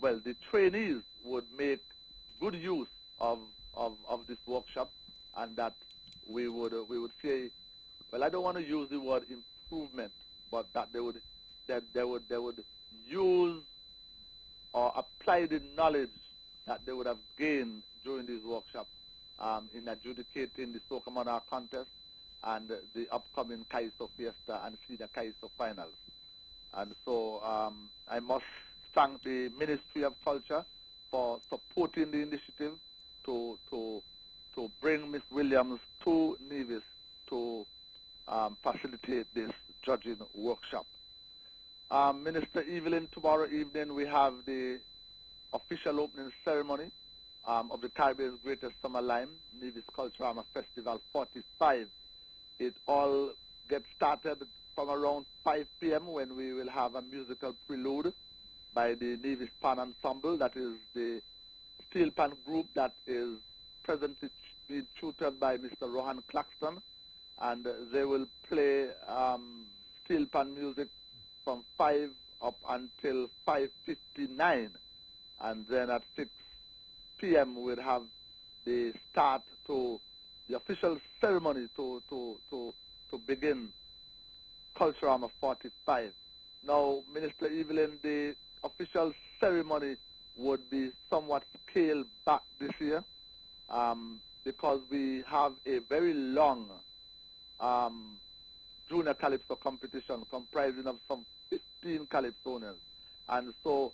Speaker 4: well, the trainees would make good use of this workshop, and that we would say, well, I don't want to use the word improvement, but that they would use or apply the knowledge that they would have gained during these workshops in adjudicating the Soca Monarch contest and the upcoming Kaiso Fiesta and Cedar Kaiso finals. And so I must thank the Ministry of Culture for supporting the initiative, to bring Miss Williams to Nevis to facilitate this judging workshop. Minister Evelyn, tomorrow evening we have the official opening ceremony of the Caribbean's greatest summer lime, Nevis Culturama Festival 45. It all gets started from around 5 p.m. when we will have a musical prelude by the Nevis Pan Ensemble, that is the steel pan group that is presently being tutored by Mr. Rohan Claxton, and they will play steel pan music from 5 up until 5:59, and then at 6 p.m. we'll have the start to the official ceremony to begin Culturama 45. Now, Minister Evelyn, the official ceremony would be somewhat scaled back this year because we have a very long junior calypso competition comprising of some 15 calypsonians, and so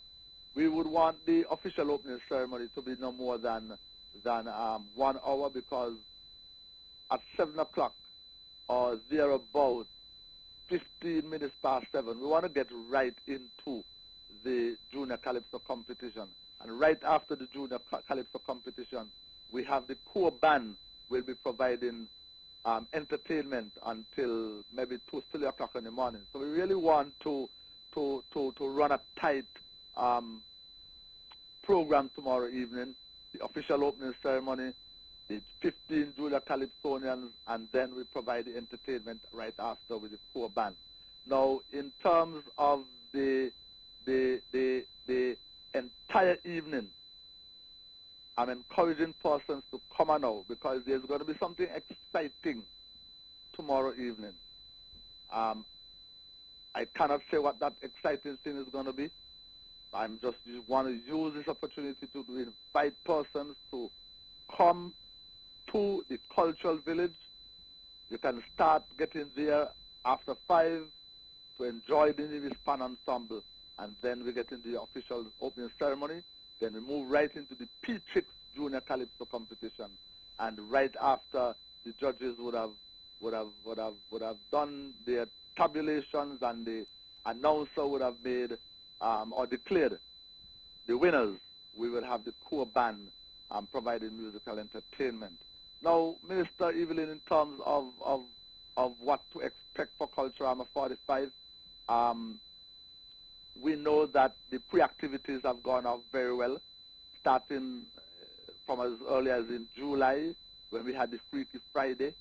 Speaker 4: we would want the official opening ceremony to be no more than 1 hour, because at 7 o'clock or thereabout, 15 minutes past 7, we want to get right into the junior calypso competition. And right after the junior calypso competition, we have the core band will be providing entertainment until maybe 2, 3 o'clock in the morning. So we really want to run a tight program tomorrow evening, the official opening ceremony, the 15 junior calypsonians, and then we provide the entertainment right after with the core band. Now, in terms of the entire evening, I'm encouraging persons to come on now, because there's going to be something exciting tomorrow evening. I cannot say what that exciting thing is going to be. I'm just want to use this opportunity to invite persons to come to the cultural village. You can start getting there after 5 to enjoy the Nevis Pan Ensemble, and then we get into the official opening ceremony. Then we move right into the P6 Junior Calypso competition, and right after, the judges would have done their tabulations, and the announcer would have made or declared the winners. We will have the core band providing musical entertainment. Now, Minister Evelyn, in terms of what to expect for Culturama 45, we know that the pre-activities have gone off very well, starting from as early as in July, when we had the Freaky Friday.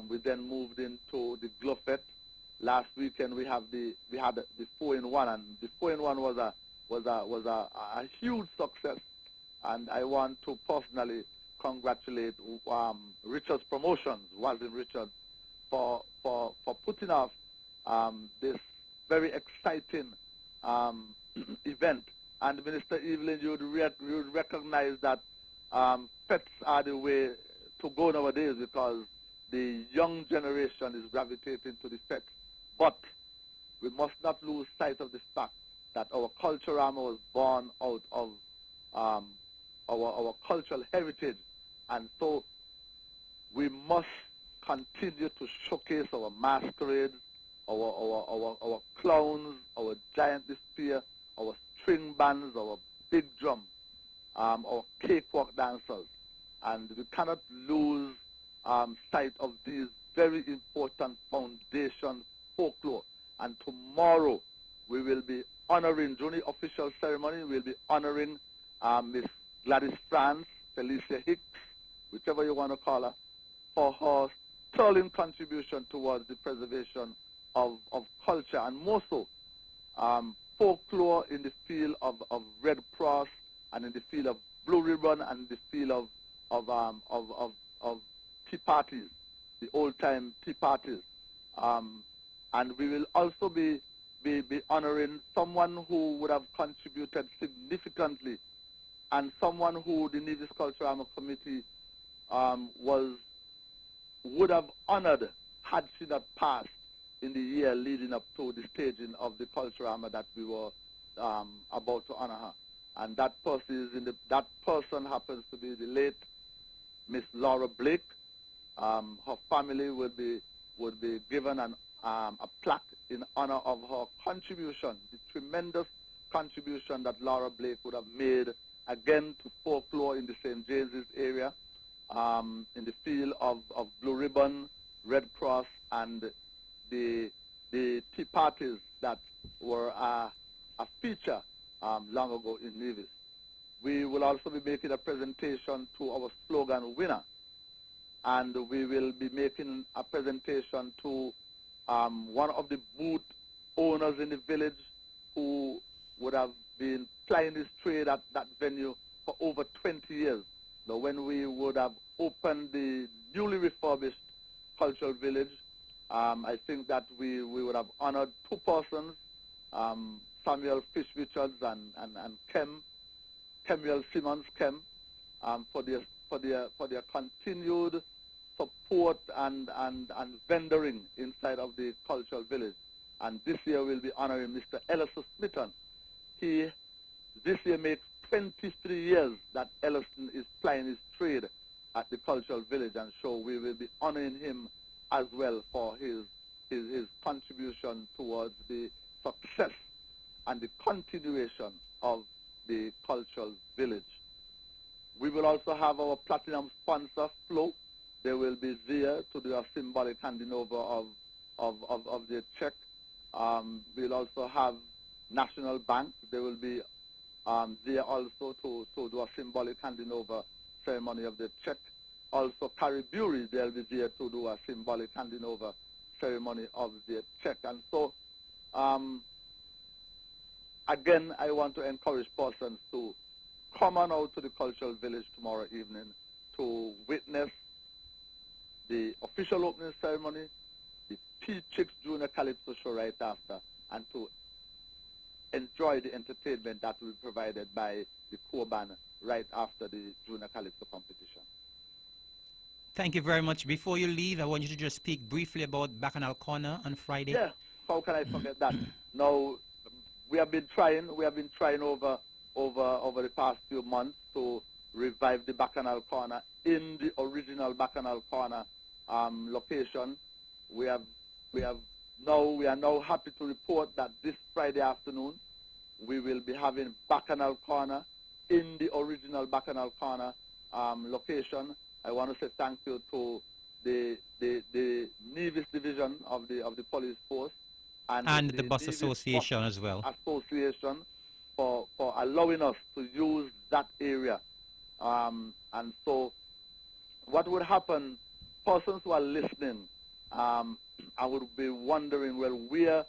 Speaker 4: We then moved into the Gluffet. Last weekend we had the 4-in-1, and the 4-in-1 was a huge success. And I want to personally congratulate Richards Promotions, Walden Richards, for putting off this very exciting event. And Minister Evelyn, you would recognize that pets are the way to go nowadays, because the young generation is gravitating to the pets. But we must not lose sight of the fact that our Culturama was born out of our cultural heritage, and so we must continue to showcase our masquerades, our clowns, our giant despair, our string bands, our big drum, our cakewalk dancers, and we cannot lose sight of these very important foundation folklore. And tomorrow we will be honoring, during the official ceremony, we'll be honoring Miss Gladys France, Felicia Hicks, whichever you want to call her, for her sterling contribution towards the preservation of culture, and more so folklore in the field of Red Cross, and in the field of Blue Ribbon, and in the field of tea parties, the old-time tea parties. And we will also be honoring someone who would have contributed significantly, and someone who the Nevis Culturama Committee would have honored had she not passed in the year leading up to the staging of the Culturama that we were about to honor her. and that person happens to be the late Miss Laura Blake. Her family would be given a plaque in honor of her contribution, the tremendous contribution that Laura Blake would have made again to folklore in the St. James's area, in the field of Blue Ribbon, Red Cross, and the tea parties that were a feature long ago in Nevis. We will also be making a presentation to our slogan winner, and we will be making a presentation to one of the booth owners in the village who would have been plying his trade at that venue for over 20 years. Now, when we would have opened the newly refurbished cultural village, I think that we would have honored two persons, Samuel Fish Richards and Kemuel Simmons for their continued support and vendoring inside of the cultural village. And this year we'll be honoring Mr. Ellison Smithon. This year makes 23 years that Ellison is plying his trade at the cultural village, and so we will be honoring him as well for his contribution towards the success and the continuation of the cultural village. We will also have our platinum sponsor, Flo. They will be there to do a symbolic handing over of their check. We'll also have National Bank. They will be there also to do a symbolic handing over ceremony of the check. Also, Cariburi, they'll be there to do a symbolic handing over ceremony of the check. And so, again, I want to encourage persons to come on out to the cultural village tomorrow evening to witness the official opening ceremony, the P-Chicks Junior Calypso show right after, and to enjoy the entertainment that will be provided by the core band right after the Junior Calypso competition.
Speaker 1: Thank you very much. Before you leave, I want you to just speak briefly about Bacchanal Corner on Friday.
Speaker 4: Yeah, how can I forget that? Now, we have been trying over the past few months to revive the Bacchanal Corner in the original Bacchanal Corner location. We are now happy to report that this Friday afternoon we will be having Bacchanal Corner in the original Bacchanal Corner location. I want to say thank you to the Nevis division of the police force and
Speaker 1: the Bus Association as well.
Speaker 4: Association for allowing us to use that area. And so what would happen, persons who are listening, I would be wondering, well, where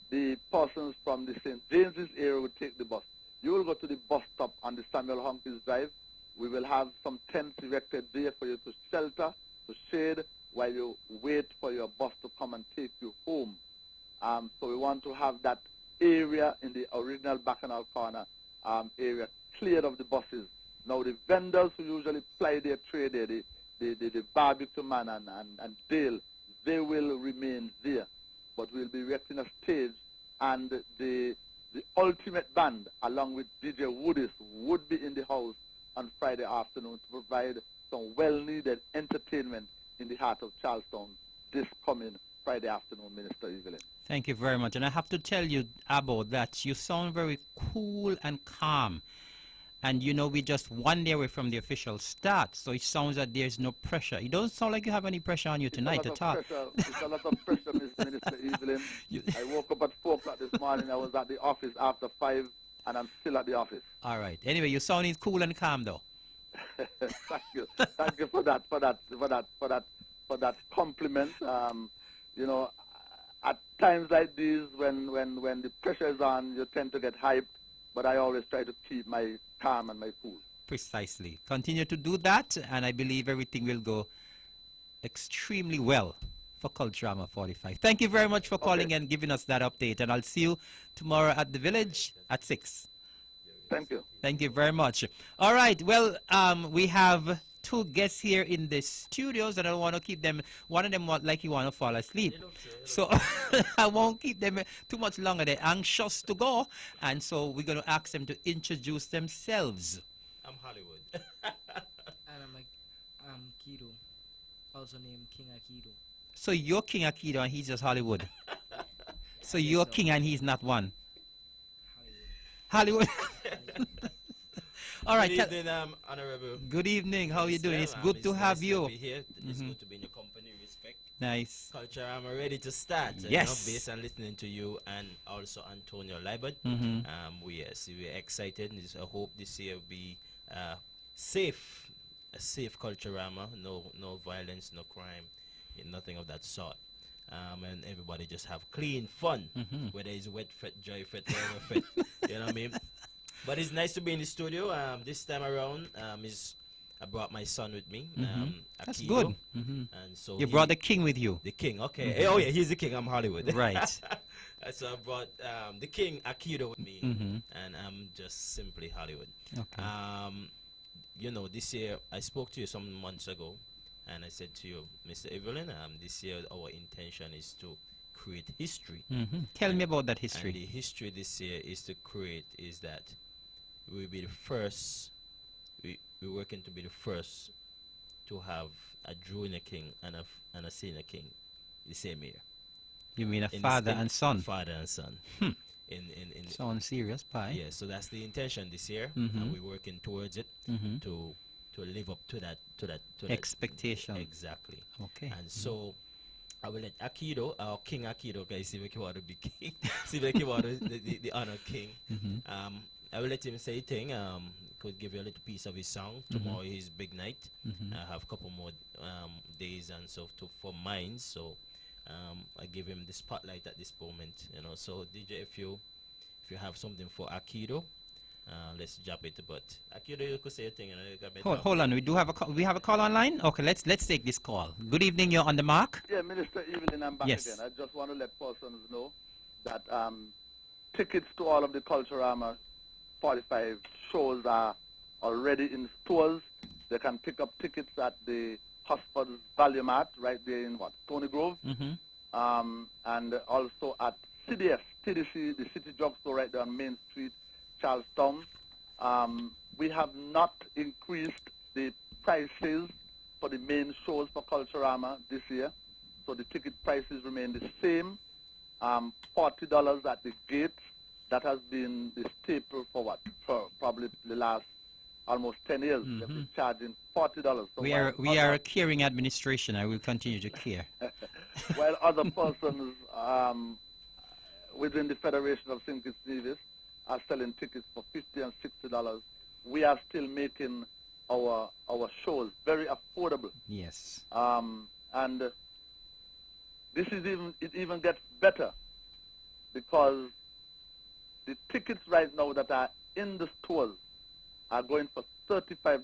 Speaker 4: the persons from the St. James's area would take the bus. You will go to the bus stop on the Samuel Humphreys Drive. We will have some tents erected there for you to shelter, to shade, while you wait for your bus to come and take you home. So we want to have that area in the original Bacchanal Corner area cleared of the buses. Now the vendors who usually ply their trade there, the barbecue man and Dale, they will remain there. But we'll be erecting a stage, and the ultimate band, along with DJ Woodis, would be in the house on Friday afternoon to provide some well-needed entertainment in the heart of Charlestown this coming Friday afternoon, Minister Evelyn.
Speaker 1: Thank you very much. And I have to tell you, Abbo, that you sound very cool and calm. And you know, we're just 1 day away from the official start, so it sounds that there's no pressure. It doesn't sound like you have any pressure on you tonight at all.
Speaker 4: It's a lot of pressure, Minister Evelyn. I woke up at 4 o'clock this morning. I was at the office after 5, and I'm still at the office.
Speaker 1: All right. Anyway, you're sounding cool and calm, though.
Speaker 4: Thank you. Thank you for that compliment. You know, at times like these, when the pressure is on, you tend to get hyped. But I always try to keep my calm and my cool.
Speaker 1: Precisely. Continue to do that, and I believe everything will go extremely well for Culturama 45. Thank you very much for calling and giving us that update, and I'll see you tomorrow at the village at 6.
Speaker 4: Thank you.
Speaker 1: Thank you very much. All right. Well, we have two guests here in the studios, and I don't want to keep them. One of them like you want to fall asleep, so I won't keep them too much longer. They're anxious to go, and so we're going to ask them to introduce themselves.
Speaker 5: I'm Hollywood.
Speaker 6: And I'm Kido, also named King Akido.
Speaker 1: So you're King Akido, and he's just Hollywood. So you're
Speaker 6: so.
Speaker 1: king, and he's not one.
Speaker 6: Hollywood.
Speaker 1: Hollywood. All right.
Speaker 5: Good evening, Honorable.
Speaker 1: Good evening. How are you doing? It's
Speaker 5: Sir,
Speaker 1: good to
Speaker 5: it's
Speaker 1: have
Speaker 5: nice
Speaker 1: you.
Speaker 5: To be here. It's good to be in your company. Respect.
Speaker 1: Nice.
Speaker 5: Culture, I'm ready to start.
Speaker 1: Yes.
Speaker 5: Based on listening to you and also Antonio Libert. We're excited. I hope this year will be safe, a safe Culturama. No violence, no crime, nothing of that sort. And everybody just have clean fun, whether it's wet, fit, joy, fit, whatever fit. You know what I mean? But it's nice to be in the studio. This time around, I brought my son with me.
Speaker 1: That's
Speaker 5: Akido.
Speaker 1: good.
Speaker 5: And so
Speaker 1: You brought the king with you.
Speaker 5: the king. Okay. Oh yeah, he's the king. I'm Hollywood.
Speaker 1: Right.
Speaker 5: So I brought the king Akido with me, and I'm just simply Hollywood.
Speaker 1: Okay.
Speaker 5: This year I spoke to you some months ago, and I said to you, Mr. Evelyn, this year our intention is to create history.
Speaker 1: Tell me about that
Speaker 5: And
Speaker 1: history.
Speaker 5: the history this year is that we'll be the first. We're working to be the first to have a junior king and a senior king the same year.
Speaker 1: You mean a
Speaker 5: In
Speaker 1: father
Speaker 5: in
Speaker 1: and son?
Speaker 5: Father and son. In
Speaker 1: Sounds serious, pie.
Speaker 5: yeah. So that's the intention this year, and we're working towards it to live up to that
Speaker 1: Expectation.
Speaker 5: exactly.
Speaker 1: Okay.
Speaker 5: And so I will let Akido, our King Akido, guys, see if he want to be king, see if he want the honor king. I will let him say a thing. Could give you a little piece of his song. Tomorrow is his big night. I have a couple more days and so for mine. So I give him the spotlight at this moment. So DJ, if you have something for Akido, let's drop it. But Akido, you could say a thing.
Speaker 1: Hold on. We have a call online. Okay, let's take this call. Good evening. You're on the mark.
Speaker 4: Yeah, Minister Evelyn, I'm back
Speaker 1: Yes.
Speaker 4: again. I just want to let persons know that tickets to all of the Culturama 45 shows are already in stores. They can pick up tickets at the Hospital's Value Mart right there in Stony Grove, and also at CDS, TDC, the City Drugstore right there on Main Street, Charlestown. We have not increased the prices for the main shows for Culturama this year, so the ticket prices remain the same. $40 at the gate. That has been the staple for probably the last almost 10 years. They've been charging $40. So
Speaker 1: We are a caring administration. I will continue to care.
Speaker 4: while other persons within the Federation of St. Kitts Nevis are selling tickets for $50 and $60, we are still making our shows very affordable.
Speaker 1: Yes.
Speaker 4: And this is even gets better because the tickets right now that are in the stores are going for $35.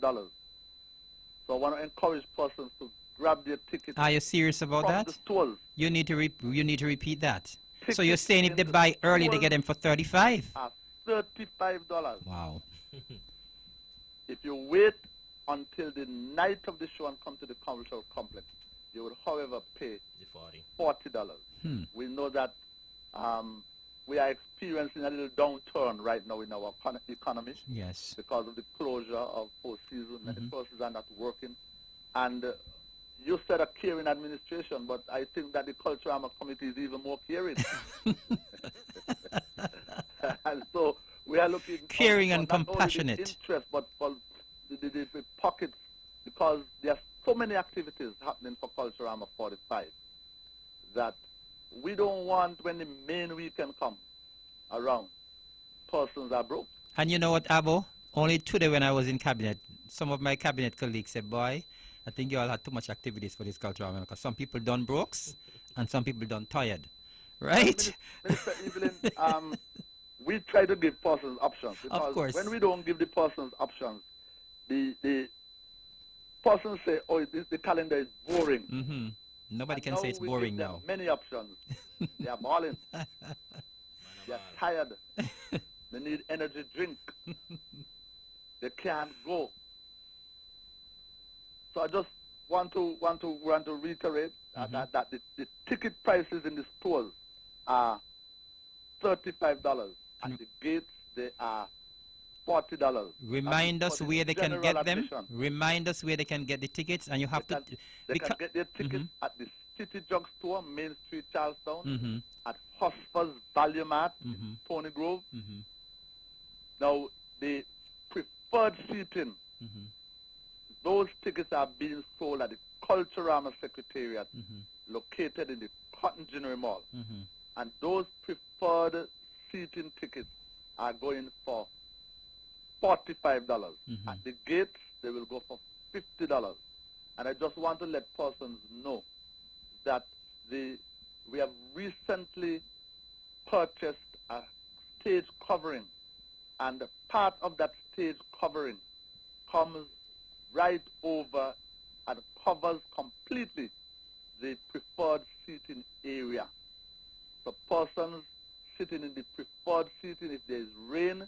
Speaker 4: So I want to encourage persons to grab their tickets
Speaker 1: Are you serious about
Speaker 4: from
Speaker 1: that?
Speaker 4: the stores.
Speaker 1: You need to repeat that. So
Speaker 4: Tickets
Speaker 1: you're saying if
Speaker 4: in
Speaker 1: they
Speaker 4: the
Speaker 1: buy early, they
Speaker 4: stores
Speaker 1: get them for 35?
Speaker 4: Are $35.
Speaker 1: Wow.
Speaker 4: If you wait until the night of the show and come to the cultural complex, you would, however, pay
Speaker 5: the 40.
Speaker 4: $40. We know that we are experiencing a little downturn right now in our economy
Speaker 1: Yes.
Speaker 4: because of the closure of Four Seasons. Many persons are not working. And you said a caring administration, but I think that the Culturama Committee is even more caring. And so we are looking
Speaker 1: Caring
Speaker 4: for
Speaker 1: and
Speaker 4: not only the
Speaker 1: compassionate.
Speaker 4: interest, but for the pockets, because there are so many activities happening for Culturama 45 that we don't want, when the main weekend comes around, persons are broke.
Speaker 1: And you know what, Abo? Only today when I was in cabinet, some of my cabinet colleagues said, boy, I think you all had too much activities for this cultural because some people done brokes and some people done tired. Right?
Speaker 4: Minister Evelyn, we try to give persons options. Because
Speaker 1: course.
Speaker 4: when we don't give the persons options, the persons say, oh, the calendar is boring.
Speaker 1: Nobody
Speaker 4: And
Speaker 1: can say it's
Speaker 4: we
Speaker 1: boring
Speaker 4: give them
Speaker 1: now.
Speaker 4: many options. They are balling. They are tired. They need energy drink. They can't go. So I just want to reiterate that the ticket prices in the stores are $35. At the gates, they are $40.
Speaker 1: Remind us where they can get them.
Speaker 4: Admission.
Speaker 1: Remind us where they can get the tickets, and you have
Speaker 4: They can get their tickets at the City Drug Store, Main Street, Charlestown, at Hosford's Value Mart, Tony Grove. Now, the preferred seating, those tickets are being sold at the Culturama Secretariat, located in the Cotton Ginnery Mall. And those preferred seating tickets are going for $45. At the gates, they will go for $50. And I just want to let persons know that we have recently purchased a stage covering, and part of that stage covering comes right over and covers completely the preferred seating area. So persons sitting in the preferred seating, if there is rain,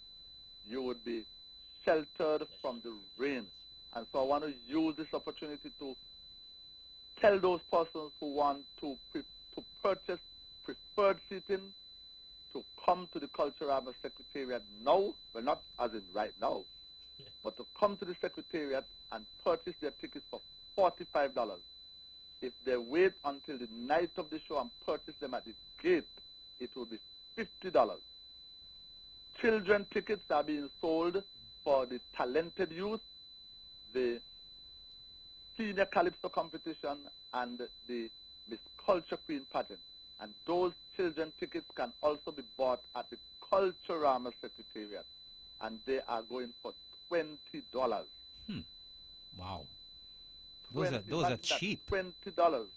Speaker 4: you would be sheltered from the rain. And so I want to use this opportunity to tell those persons who want to purchase preferred seating to come to the Culturama Secretariat now, well, not as in right now, but to come to the Secretariat and purchase their tickets for $45. If they wait until the night of the show and purchase them at the gate, it will be $50. Children tickets are being sold for the talented youth, the senior calypso competition, and the Miss Culture Queen pageant. And those children tickets can also be bought at the Culturama Secretariat, and they are going for $20.
Speaker 1: Wow. Those are cheap.
Speaker 4: $20.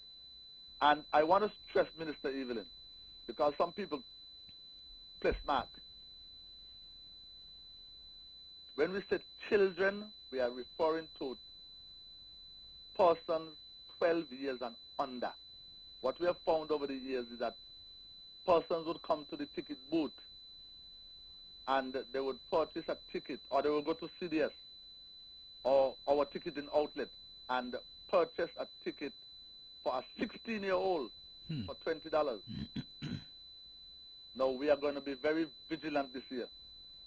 Speaker 4: And I want to stress, Minister Evelyn, because some people place mark. When we say children, we are referring to persons 12 years and under. What we have found over the years is that persons would come to the ticket booth and they would purchase a ticket, or they would go to CDS or our ticketing outlet and purchase a ticket for a 16-year-old for $20. Now, we are going to be very vigilant this year.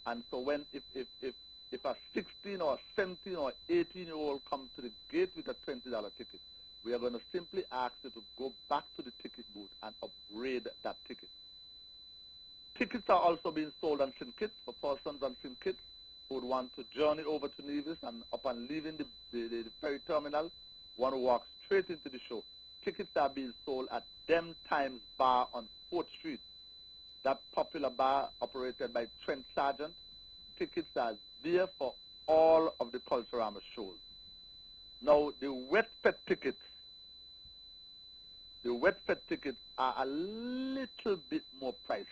Speaker 4: And so when if a 16 or 17 or 18-year-old comes to the gate with a $20 ticket, we are going to simply ask you to go back to the ticket booth and upgrade that ticket. Tickets are also being sold on St. Kitts for persons on St. Kitts who would want to journey over to Nevis, and upon leaving the ferry terminal, want to walk straight into the show. Tickets are being sold at Dem Times Bar on 4th Street, that popular bar operated by Trent Sargent. Tickets are there for all of the Culturama shows. Now, the wet pet tickets are a little bit more pricey.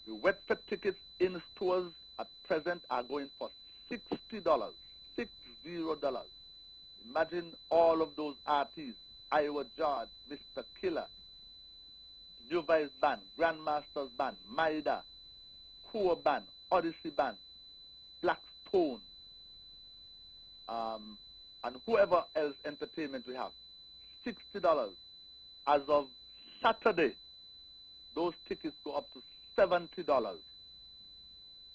Speaker 4: The wet pet tickets in stores at present are going for $60, $60. Imagine all of those artists: Iowa George, Mr. Killer, New Vice Band, Grandmasters Band, Maida, Core Band, Odyssey Band, Black Stone, and whoever else entertainment we have. $60. As of Saturday, those tickets go up to $70,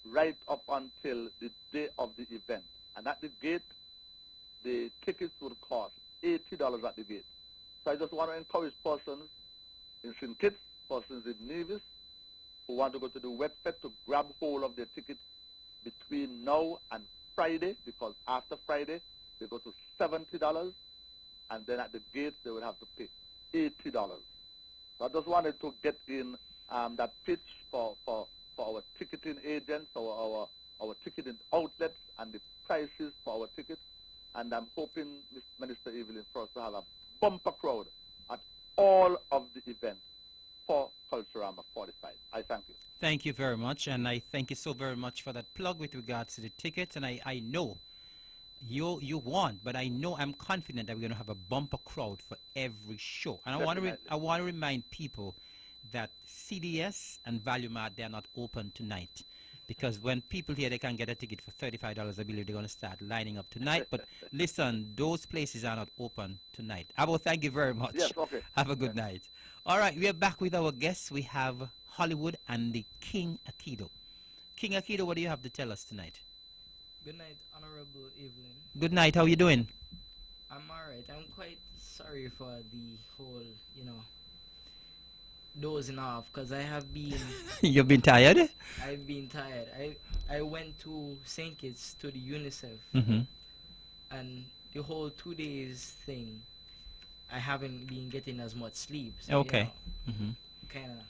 Speaker 4: right up until the day of the event. And at the gate, the tickets would cost $80 at the gate. So I just want to encourage persons in St. Kitts, persons in Nevis, who want to go to the website to grab hold of their tickets between now and Friday, because after Friday, they go to $70, and then at the gate, they will have to pay $80. So I just wanted to get in that pitch for our ticketing agents, our ticketing outlets, and the prices for our tickets. And I'm hoping, Minister Evelyn, for us to have a bumper crowd at all of the events for Culturama 45. I thank you.
Speaker 1: Thank you very much, and I thank you so very much for that plug with regards to the tickets. And I know you want, but I know I'm confident that we're going to have a bumper crowd for every show. And I want to remind people that CDS and Value Mart, they are not open tonight, Because when people here, they can get a ticket for $35, I believe they're going to start lining up tonight. But listen, those places are not open tonight. Abo, thank you very much.
Speaker 4: Yes, okay.
Speaker 1: Have a good night. All right, we are back with our guests. We have Hollywood and the King Akido. King Akido, what do you have to tell us tonight?
Speaker 6: Good night, Honorable Evelyn.
Speaker 1: Good night. How are you doing?
Speaker 6: I'm alright. I'm quite sorry for the whole, dozing off, because I have been
Speaker 1: You've been tired?
Speaker 6: I've been tired. I went to St. Kitts to the UNICEF,
Speaker 1: Mm-hmm.
Speaker 6: and the whole 2 days thing, I haven't been getting as much sleep. So,
Speaker 1: Okay. Mm-hmm.
Speaker 6: Kind of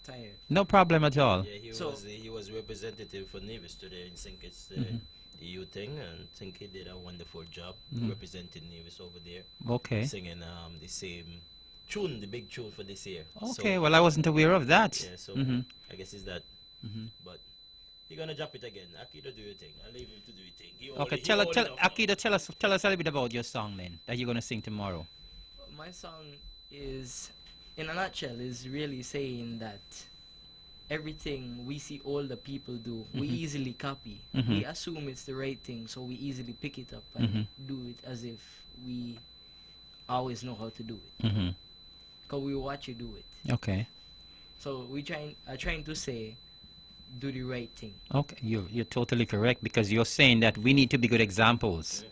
Speaker 6: tired.
Speaker 1: No problem at all.
Speaker 5: Yeah,
Speaker 6: So-
Speaker 5: he was representative for Nevis today in St. Kitts, the youth thing, and I think he did a wonderful job representing Nevis over there,
Speaker 1: Okay.
Speaker 5: singing the same tune, the big tune for this year.
Speaker 1: Okay,
Speaker 5: So,
Speaker 1: well, I wasn't aware of that.
Speaker 5: yeah, so
Speaker 1: Mhm.
Speaker 5: I guess it's that.
Speaker 1: Mhm.
Speaker 5: But you're gonna drop it again. Akido, do your thing. I'll leave him to do your thing.
Speaker 1: Okay, tell Akido, tell us a little bit about your song then that you're gonna sing tomorrow.
Speaker 6: My song is, in a nutshell, is really saying that everything we see older people do, we easily copy.
Speaker 1: Mhm.
Speaker 6: We assume it's the right thing, so we easily pick it up and do it as if we always know how to do it.
Speaker 1: Mm-hmm.
Speaker 6: Because we watch you do it.
Speaker 1: Okay.
Speaker 6: So we are trying to say, do the right thing.
Speaker 1: Okay, you're totally correct, because you're saying that we need to be good examples.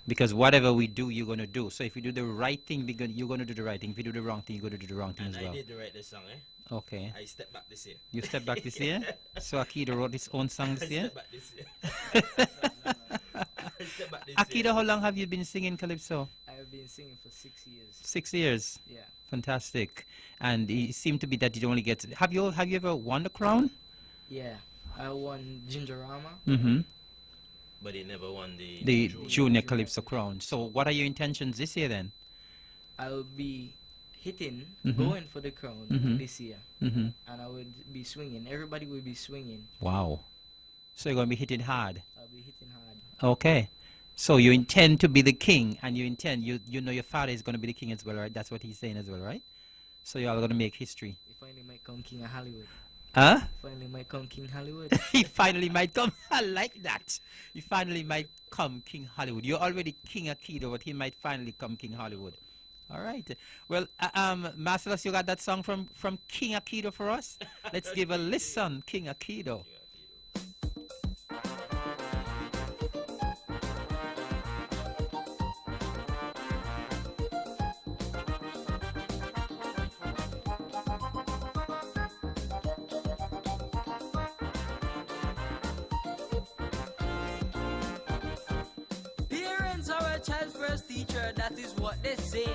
Speaker 1: Because whatever we do, you're gonna do. So if you do the right thing, you're gonna do the right thing. If you do the wrong thing, you're gonna do the wrong thing
Speaker 5: And
Speaker 1: as
Speaker 5: I
Speaker 1: well.
Speaker 5: did write the song,
Speaker 1: Okay.
Speaker 5: I stepped back this year.
Speaker 1: You step back this year. So Akido wrote his own song
Speaker 5: I
Speaker 1: this year.
Speaker 5: stepped back this year. I stepped back this
Speaker 1: Akido,
Speaker 5: year.
Speaker 1: how long have you been singing calypso?
Speaker 6: I've been singing for 6 years.
Speaker 1: 6 years.
Speaker 6: Yeah.
Speaker 1: Fantastic. And it seemed to be that you only get. Have you ever won the crown?
Speaker 6: Yeah. I won Gingerama.
Speaker 1: Mm-hmm.
Speaker 5: But he never won
Speaker 1: The junior calypso crown. So what are your intentions this year then?
Speaker 6: I'll be hitting,
Speaker 1: Mhm.
Speaker 6: going for the crown
Speaker 1: Mhm.
Speaker 6: this year.
Speaker 1: Mm-hmm.
Speaker 6: And I would be swinging. Everybody will be swinging.
Speaker 1: Wow. So you're gonna be hitting hard.
Speaker 6: I'll be hitting hard.
Speaker 1: Okay. So you intend to be the king, and you know your father is gonna be the king as well, right? That's what he's saying as well, right? So you're all gonna make history.
Speaker 6: He finally might come King of Hollywood.
Speaker 1: Huh?
Speaker 6: Finally might come King Hollywood.
Speaker 1: He finally might come. I like that. He finally might come King Hollywood. You're already King Akido, but he might finally come King Hollywood. All right. Well, Marcellus, you got that song from King Akido for us? Let's give a listen, King Akido.
Speaker 6: Parents are a child's first teacher, that is what they say.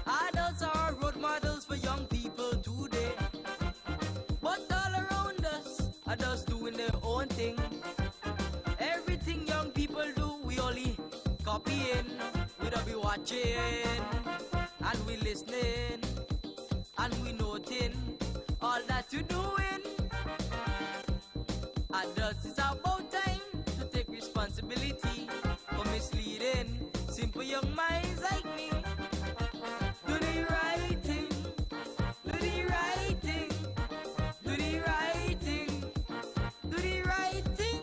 Speaker 6: Adults are role models for young people today. But all around us are just doing their own thing. Everything young people do, we only copying. We don't be watching, and we listening, and we noting all that you're doing. Adults, it's about time to take responsibility for misleading simple young minds like me. Do the right thing, do the right thing, do the right thing, do the right thing.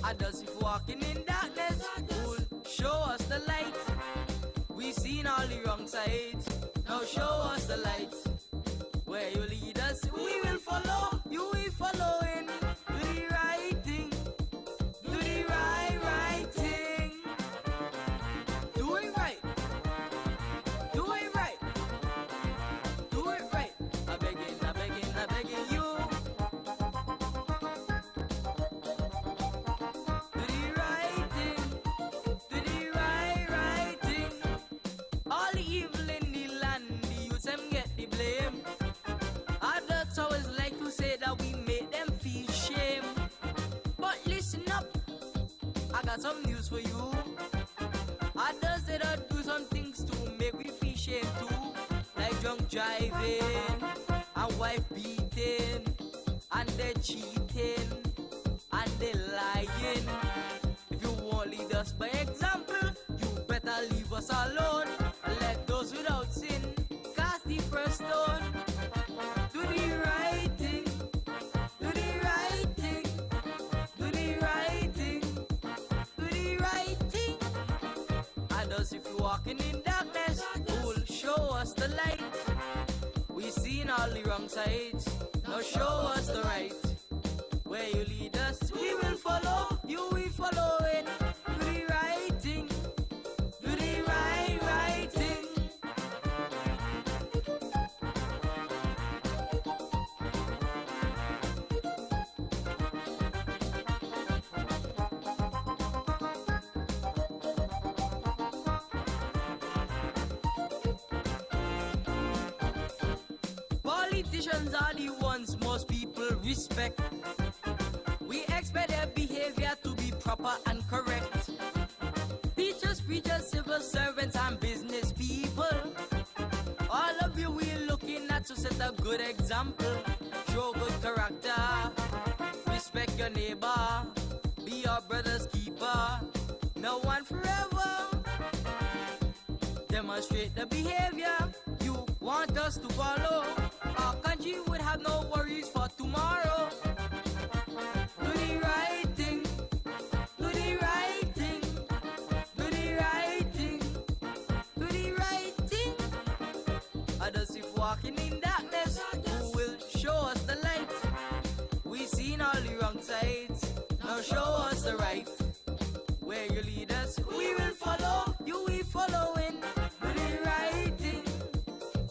Speaker 6: Adults, if walking in darkness, will show us the light. We seen all the wrong sides, now show us the light. Where you lead us, we will follow. You will follow in. Do the right thing. Do the right thing. Do it right. Do it right. Do it right. I begging you. Do the right thing. Do the right thing. All the evil in the land, the youths them get the blame. Adults always like to say that we make them feel shame. But listen up, I got some news for you. Adults they don't do some things to make we feel shame too. Like drunk driving, and wife beating, and they cheating, and they lying. If you won't lead us by example, you better leave us alone. And let those without sin cast the first stone. Do the right thing. Do the right sides. Now show us the right. Where you lead us, we will follow. You we following. Do the right thing. Do the right thing. Politicians are the ones most people respect. We expect their behavior to be proper and correct. Teachers, preachers, civil servants, and business people. All of you, we're looking at to set a good example. Show good character. Respect your neighbor. Be your brother's keeper. No one forever. Demonstrate the behavior you want us to follow. Our country would have no worries for tomorrow. Do the right thing. Do the right thing. Do the right thing. Do the right thing. Others if walking in darkness, who will show us the light? We seen all the wrong sides. Now show us the right. Where you lead us, we will follow. You we following. Do the right thing.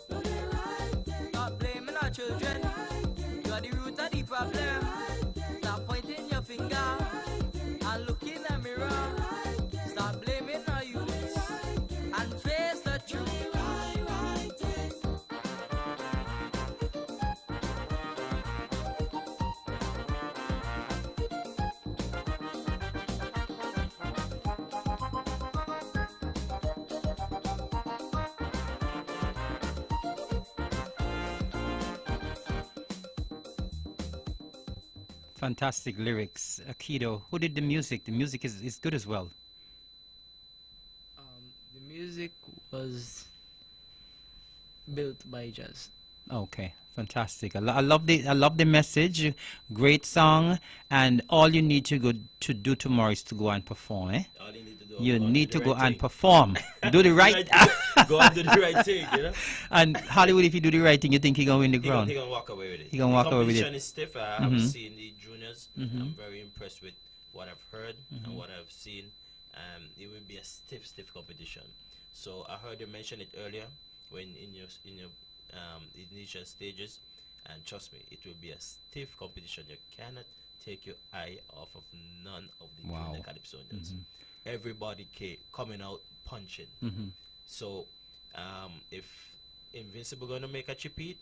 Speaker 6: Do the right thing. Not blaming our children. You are the root of the problem. Stop pointing your finger and look in the mirror. Stop blaming our youth and face the truth.
Speaker 1: Fantastic lyrics. Akido, who did the music? The music is good as well.
Speaker 7: The music was built by Jazz.
Speaker 1: Okay, fantastic. I love the message. Great song, and all you need to do tomorrow is to go and perform. Eh?
Speaker 5: All you need to do.
Speaker 1: You need to
Speaker 5: the
Speaker 1: go
Speaker 5: right
Speaker 1: and
Speaker 5: thing.
Speaker 1: perform. Do the right.
Speaker 5: Go and do the right thing, you know.
Speaker 1: And Hollywood, if you do the right thing, you think he gonna win the
Speaker 5: He gonna
Speaker 1: ground?
Speaker 5: walk away with it.
Speaker 1: He gonna walk away with it.
Speaker 5: The competition is stiff. I've seen the juniors. I'm very impressed with what I've heard and what I've seen. It will be a stiff competition. So I heard you mention it earlier when in your initial stages, and trust me, it will be a stiff competition. You cannot take your eye off of none of the
Speaker 1: Wow.
Speaker 5: junior Calypsonians. Everybody coming out punching. So if Invincible gonna make a repeat,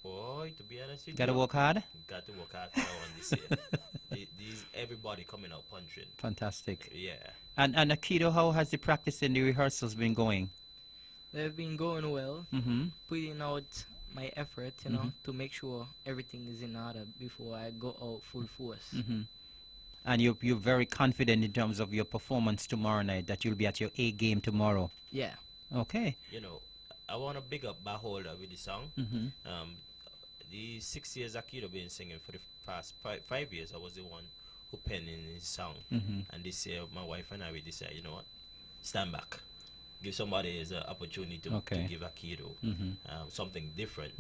Speaker 5: boy, to be honest with
Speaker 1: Gotta
Speaker 5: you,
Speaker 1: work hard.
Speaker 5: got to work hard for that one this year. These everybody coming out punching.
Speaker 1: Fantastic.
Speaker 5: Yeah.
Speaker 1: And Akido, how has the practice and the rehearsals been going?
Speaker 7: They've been going well.
Speaker 1: Mm-hmm.
Speaker 7: Putting out my effort, you know, to make sure everything is in order before I go out full force.
Speaker 1: Mm-hmm. And you're very confident in terms of your performance tomorrow night, that you'll be at your A game tomorrow.
Speaker 7: Yeah.
Speaker 1: Okay.
Speaker 5: You know, I want to big up Baholder with the song. The 6 years Akido been singing, for the past 5 years, I was the one who penned in his song. And this year, my wife and I, we decided, you know what, stand back. Give somebody an opportunity to give Akido something different.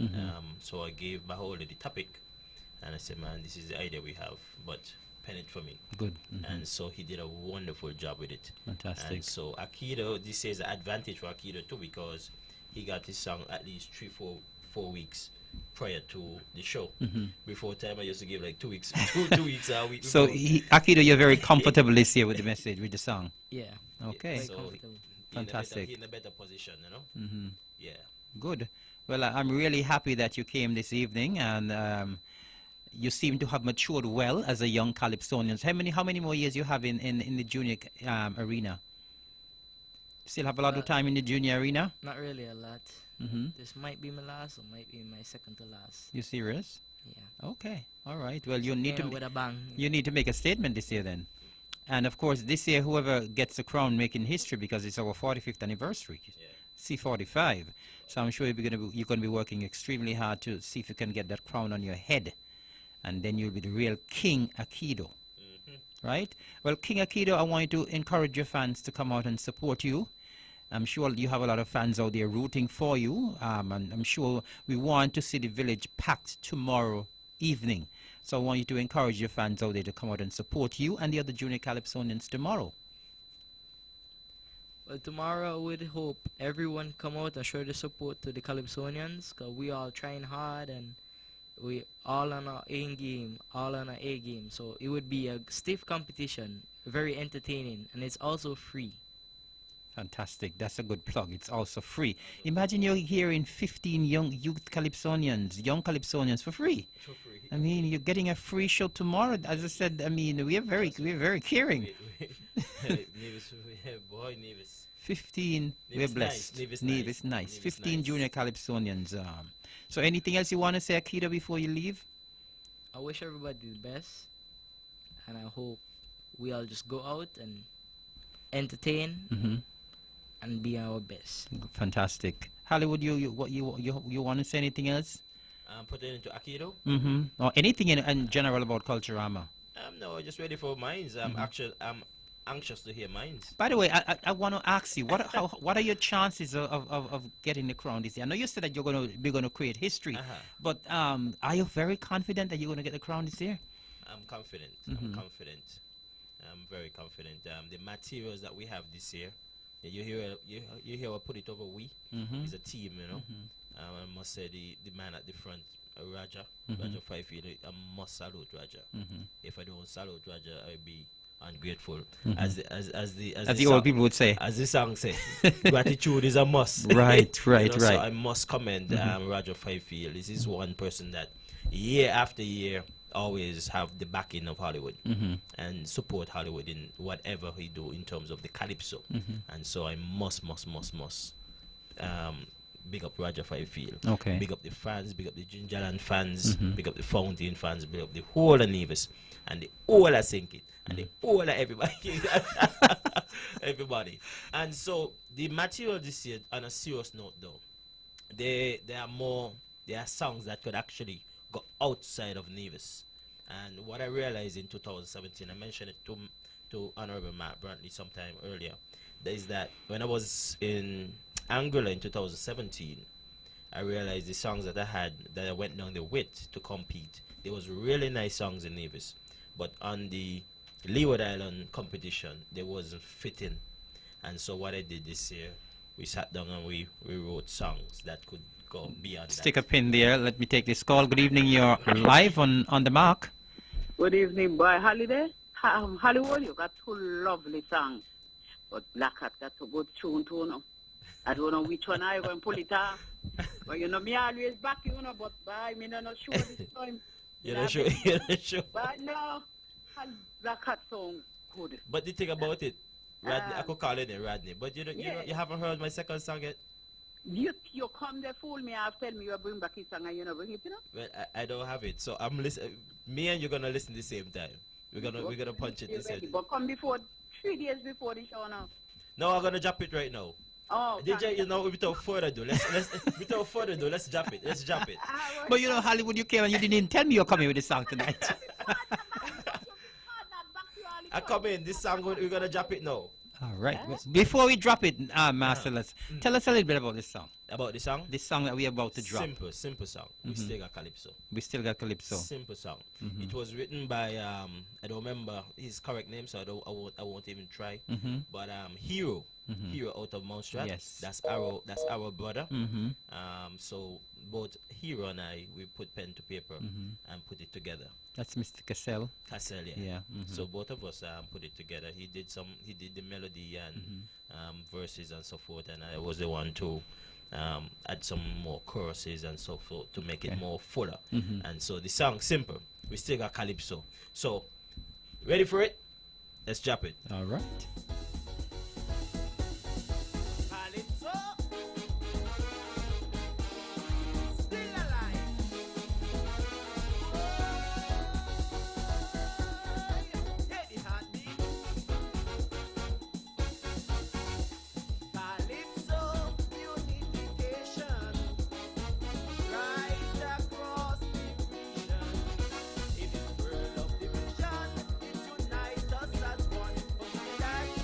Speaker 5: So I gave Baholder the topic, and I said, man, this is the idea we have, but pen it for me.
Speaker 1: Good.
Speaker 5: And so he did a wonderful job with it.
Speaker 1: Fantastic.
Speaker 5: And so Akido, this is an advantage for Akido too, because he got his song at least 4 weeks prior to the show. Before time I used to give like 2 weeks, two weeks a week.
Speaker 1: So
Speaker 5: before.
Speaker 1: Akido, you're very comfortable this year with the message, with the song.
Speaker 7: Yeah.
Speaker 1: Okay.
Speaker 7: Quite
Speaker 5: So
Speaker 7: comfortable.
Speaker 1: Fantastic.
Speaker 5: He in a better position, you know. Yeah.
Speaker 1: Good. Well, I'm really happy that you came this evening, and you seem to have matured well as a young Calypsonian. How many more years you have in the junior arena? Still have a lot of time in the junior arena?
Speaker 7: Not really a lot.
Speaker 1: Mm-hmm.
Speaker 7: This might be my last or might be my second to last.
Speaker 1: You serious?
Speaker 7: Yeah.
Speaker 1: Okay. All right. Well, you need
Speaker 7: With a bang.
Speaker 1: you need to make a statement this year then. And of course, this year, whoever gets the crown making history, because it's our 45th anniversary, C45. So I'm sure you're going to be working extremely hard to see if you can get that crown on your head. And then you'll be the real King Akido. Right? Well, King Akido, I want you to encourage your fans to come out and support you. I'm sure you have a lot of fans out there rooting for you. And I'm sure we want to see the village packed tomorrow evening. So I want you to encourage your fans out there to come out and support you and the other junior Calypsonians tomorrow.
Speaker 7: Well, tomorrow we'd hope everyone come out and show the support to the Calypsonians, because we all trying hard and we all on our A game, all on our A game. So it would be a stiff competition, very entertaining, and it's also free.
Speaker 1: Fantastic. That's a good plug. It's also free. Imagine you're hearing 15 young Calypsonians for free.
Speaker 5: For free.
Speaker 1: I mean, you're getting a free show tomorrow. As I said, I mean, we're very caring.
Speaker 5: Nevis, boy, Nevis.
Speaker 1: 15, we're
Speaker 5: Nevis
Speaker 1: blessed.
Speaker 5: nice.
Speaker 1: Nevis nice.
Speaker 5: Nevis
Speaker 1: 15
Speaker 5: nice.
Speaker 1: junior Calypsonians. So anything else you want to say, Akito, before you leave?
Speaker 7: I wish everybody the best, and I hope we all just go out and entertain and be our best.
Speaker 1: Fantastic. Hollywood, you want to say anything else?
Speaker 5: Put it into Akido.
Speaker 1: Or anything in general about Culturama?
Speaker 5: No, just ready for mines. I'm anxious to hear mines.
Speaker 1: By the way, I want to ask you, what are your chances of getting the crown this year? I know you said that you're going to create history, but are you very confident that you're going to get the crown this year?
Speaker 5: I'm confident. I'm confident. I'm very confident. The materials that we have this year, you hear I put it over we. It's a team, you know. I must say the man at the front, Raja Fifield. I must salute Raja. If I don't salute Raja, I'll be ungrateful. As the
Speaker 1: old people would say.
Speaker 5: As the song say, gratitude is a must.
Speaker 1: Right.
Speaker 5: So I must commend Raja Fifield. This is one person that year after year always have the backing of Hollywood and support Hollywood in whatever he do in terms of the calypso. And so I must big up Raja Fifield.
Speaker 1: Okay.
Speaker 5: Big up the fans, big up the Gingerland fans, big up the Fountain fans, big up the whole of Nevis and the whole of Sinkit and the whole of everybody. Everybody. And so the material this year, on a serious note though, there are songs that could actually go outside of Nevis. And what I realized in 2017, I mentioned it to Honorable Matt Brantley sometime earlier, is that when I was in Angola in 2017, I realized the songs that I went down the with to compete, there was really nice songs in Nevis, but on the Leeward Island competition, there wasn't fitting. And so what I did this year, we sat down and we wrote songs that could go beyond
Speaker 1: Stick
Speaker 5: that.
Speaker 1: a pin there. Let me take this call. Good evening. You're live on the mark.
Speaker 2: Good evening, boy. Holiday. Hollywood, you got two lovely songs. But Black Hat got a good tune too, no? I don't know which one I going to pull it off. But you know, me always back, you know, but by me not sure this time.
Speaker 5: You're not sure? You're not sure?
Speaker 2: But no, Black Hat song good.
Speaker 5: But the thing about it, Rodney, I could call it Rodney, but you haven't heard my second song yet?
Speaker 2: You come there fool me and tell me you bring back his song and you know bring it, you know?
Speaker 5: Well, I don't have it, so I'm listening. Me and you're gonna listen the same time. We're gonna punch it the same.
Speaker 2: But come before 3 days before the show now.
Speaker 5: No, I'm gonna drop it right now.
Speaker 2: Oh,
Speaker 5: DJ, you know, without further ado, let's drop it. Let's drop it.
Speaker 1: But you know, Hollywood, you came and you didn't even tell me you're coming with this song tonight.
Speaker 5: I come in. This song we're gonna drop it now.
Speaker 1: All right. Before we drop it, Master, tell us a little bit about this song.
Speaker 5: About the song?
Speaker 1: This song that we're about to drop.
Speaker 5: Simple song. We still got calypso.
Speaker 1: We still got calypso.
Speaker 5: Simple song. It was written by I don't remember his correct name, so I won't even try. But Hero out of Mountstrat.
Speaker 1: Yes.
Speaker 5: That's our brother. So both Hero and I, we put pen to paper and put it together.
Speaker 1: That's Mr. Cassell.
Speaker 5: Cassell, yeah.
Speaker 1: Yeah.
Speaker 5: So both of us put it together. He did the melody and verses and so forth, and I was the one to add some more choruses and so forth to make it more fuller. And so the song simple. We still got calypso. So ready for it? Let's drop it.
Speaker 1: All right.
Speaker 6: Calypso, still alive. Hear the heartbeat. Calypso, unification, right across the vision. In this world of division, it unites us as one. But we like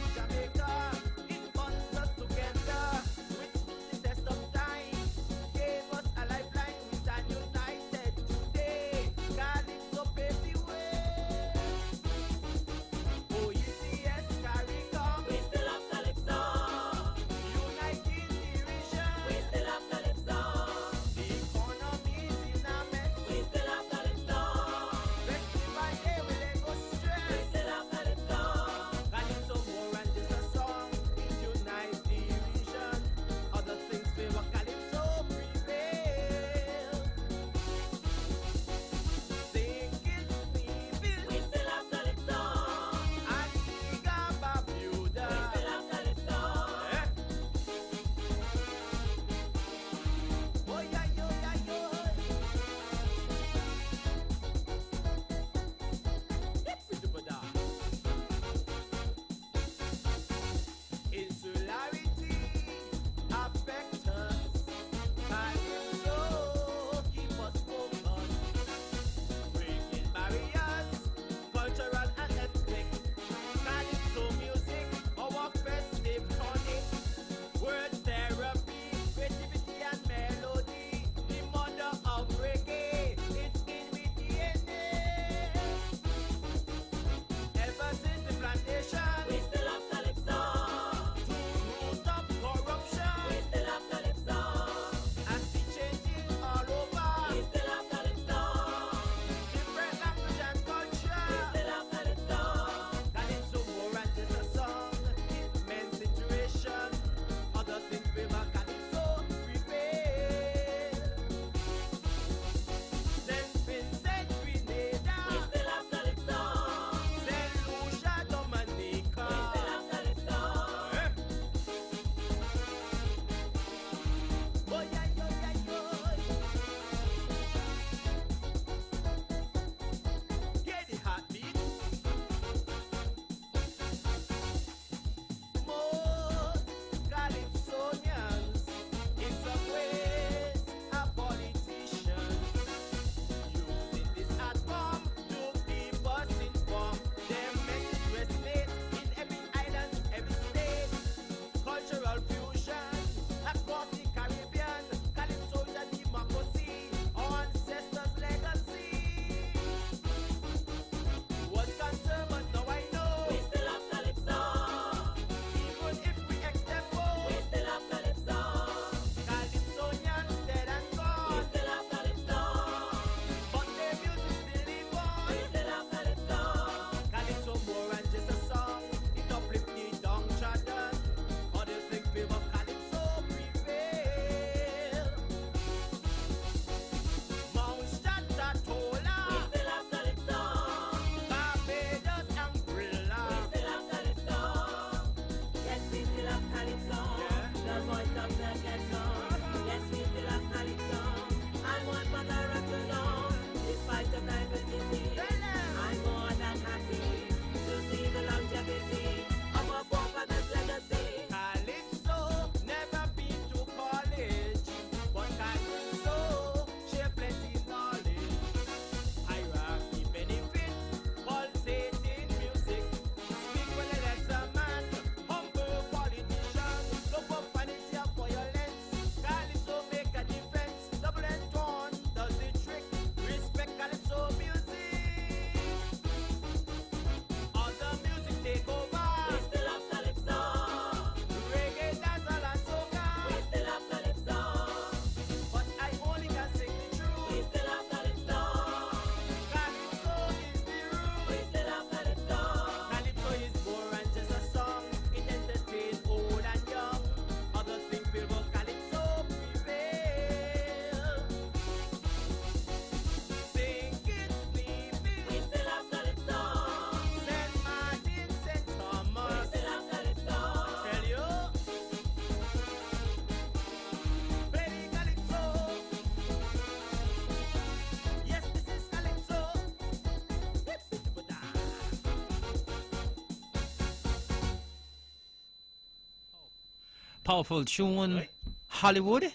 Speaker 1: Powerful tune,
Speaker 5: Right.
Speaker 1: Hollywood.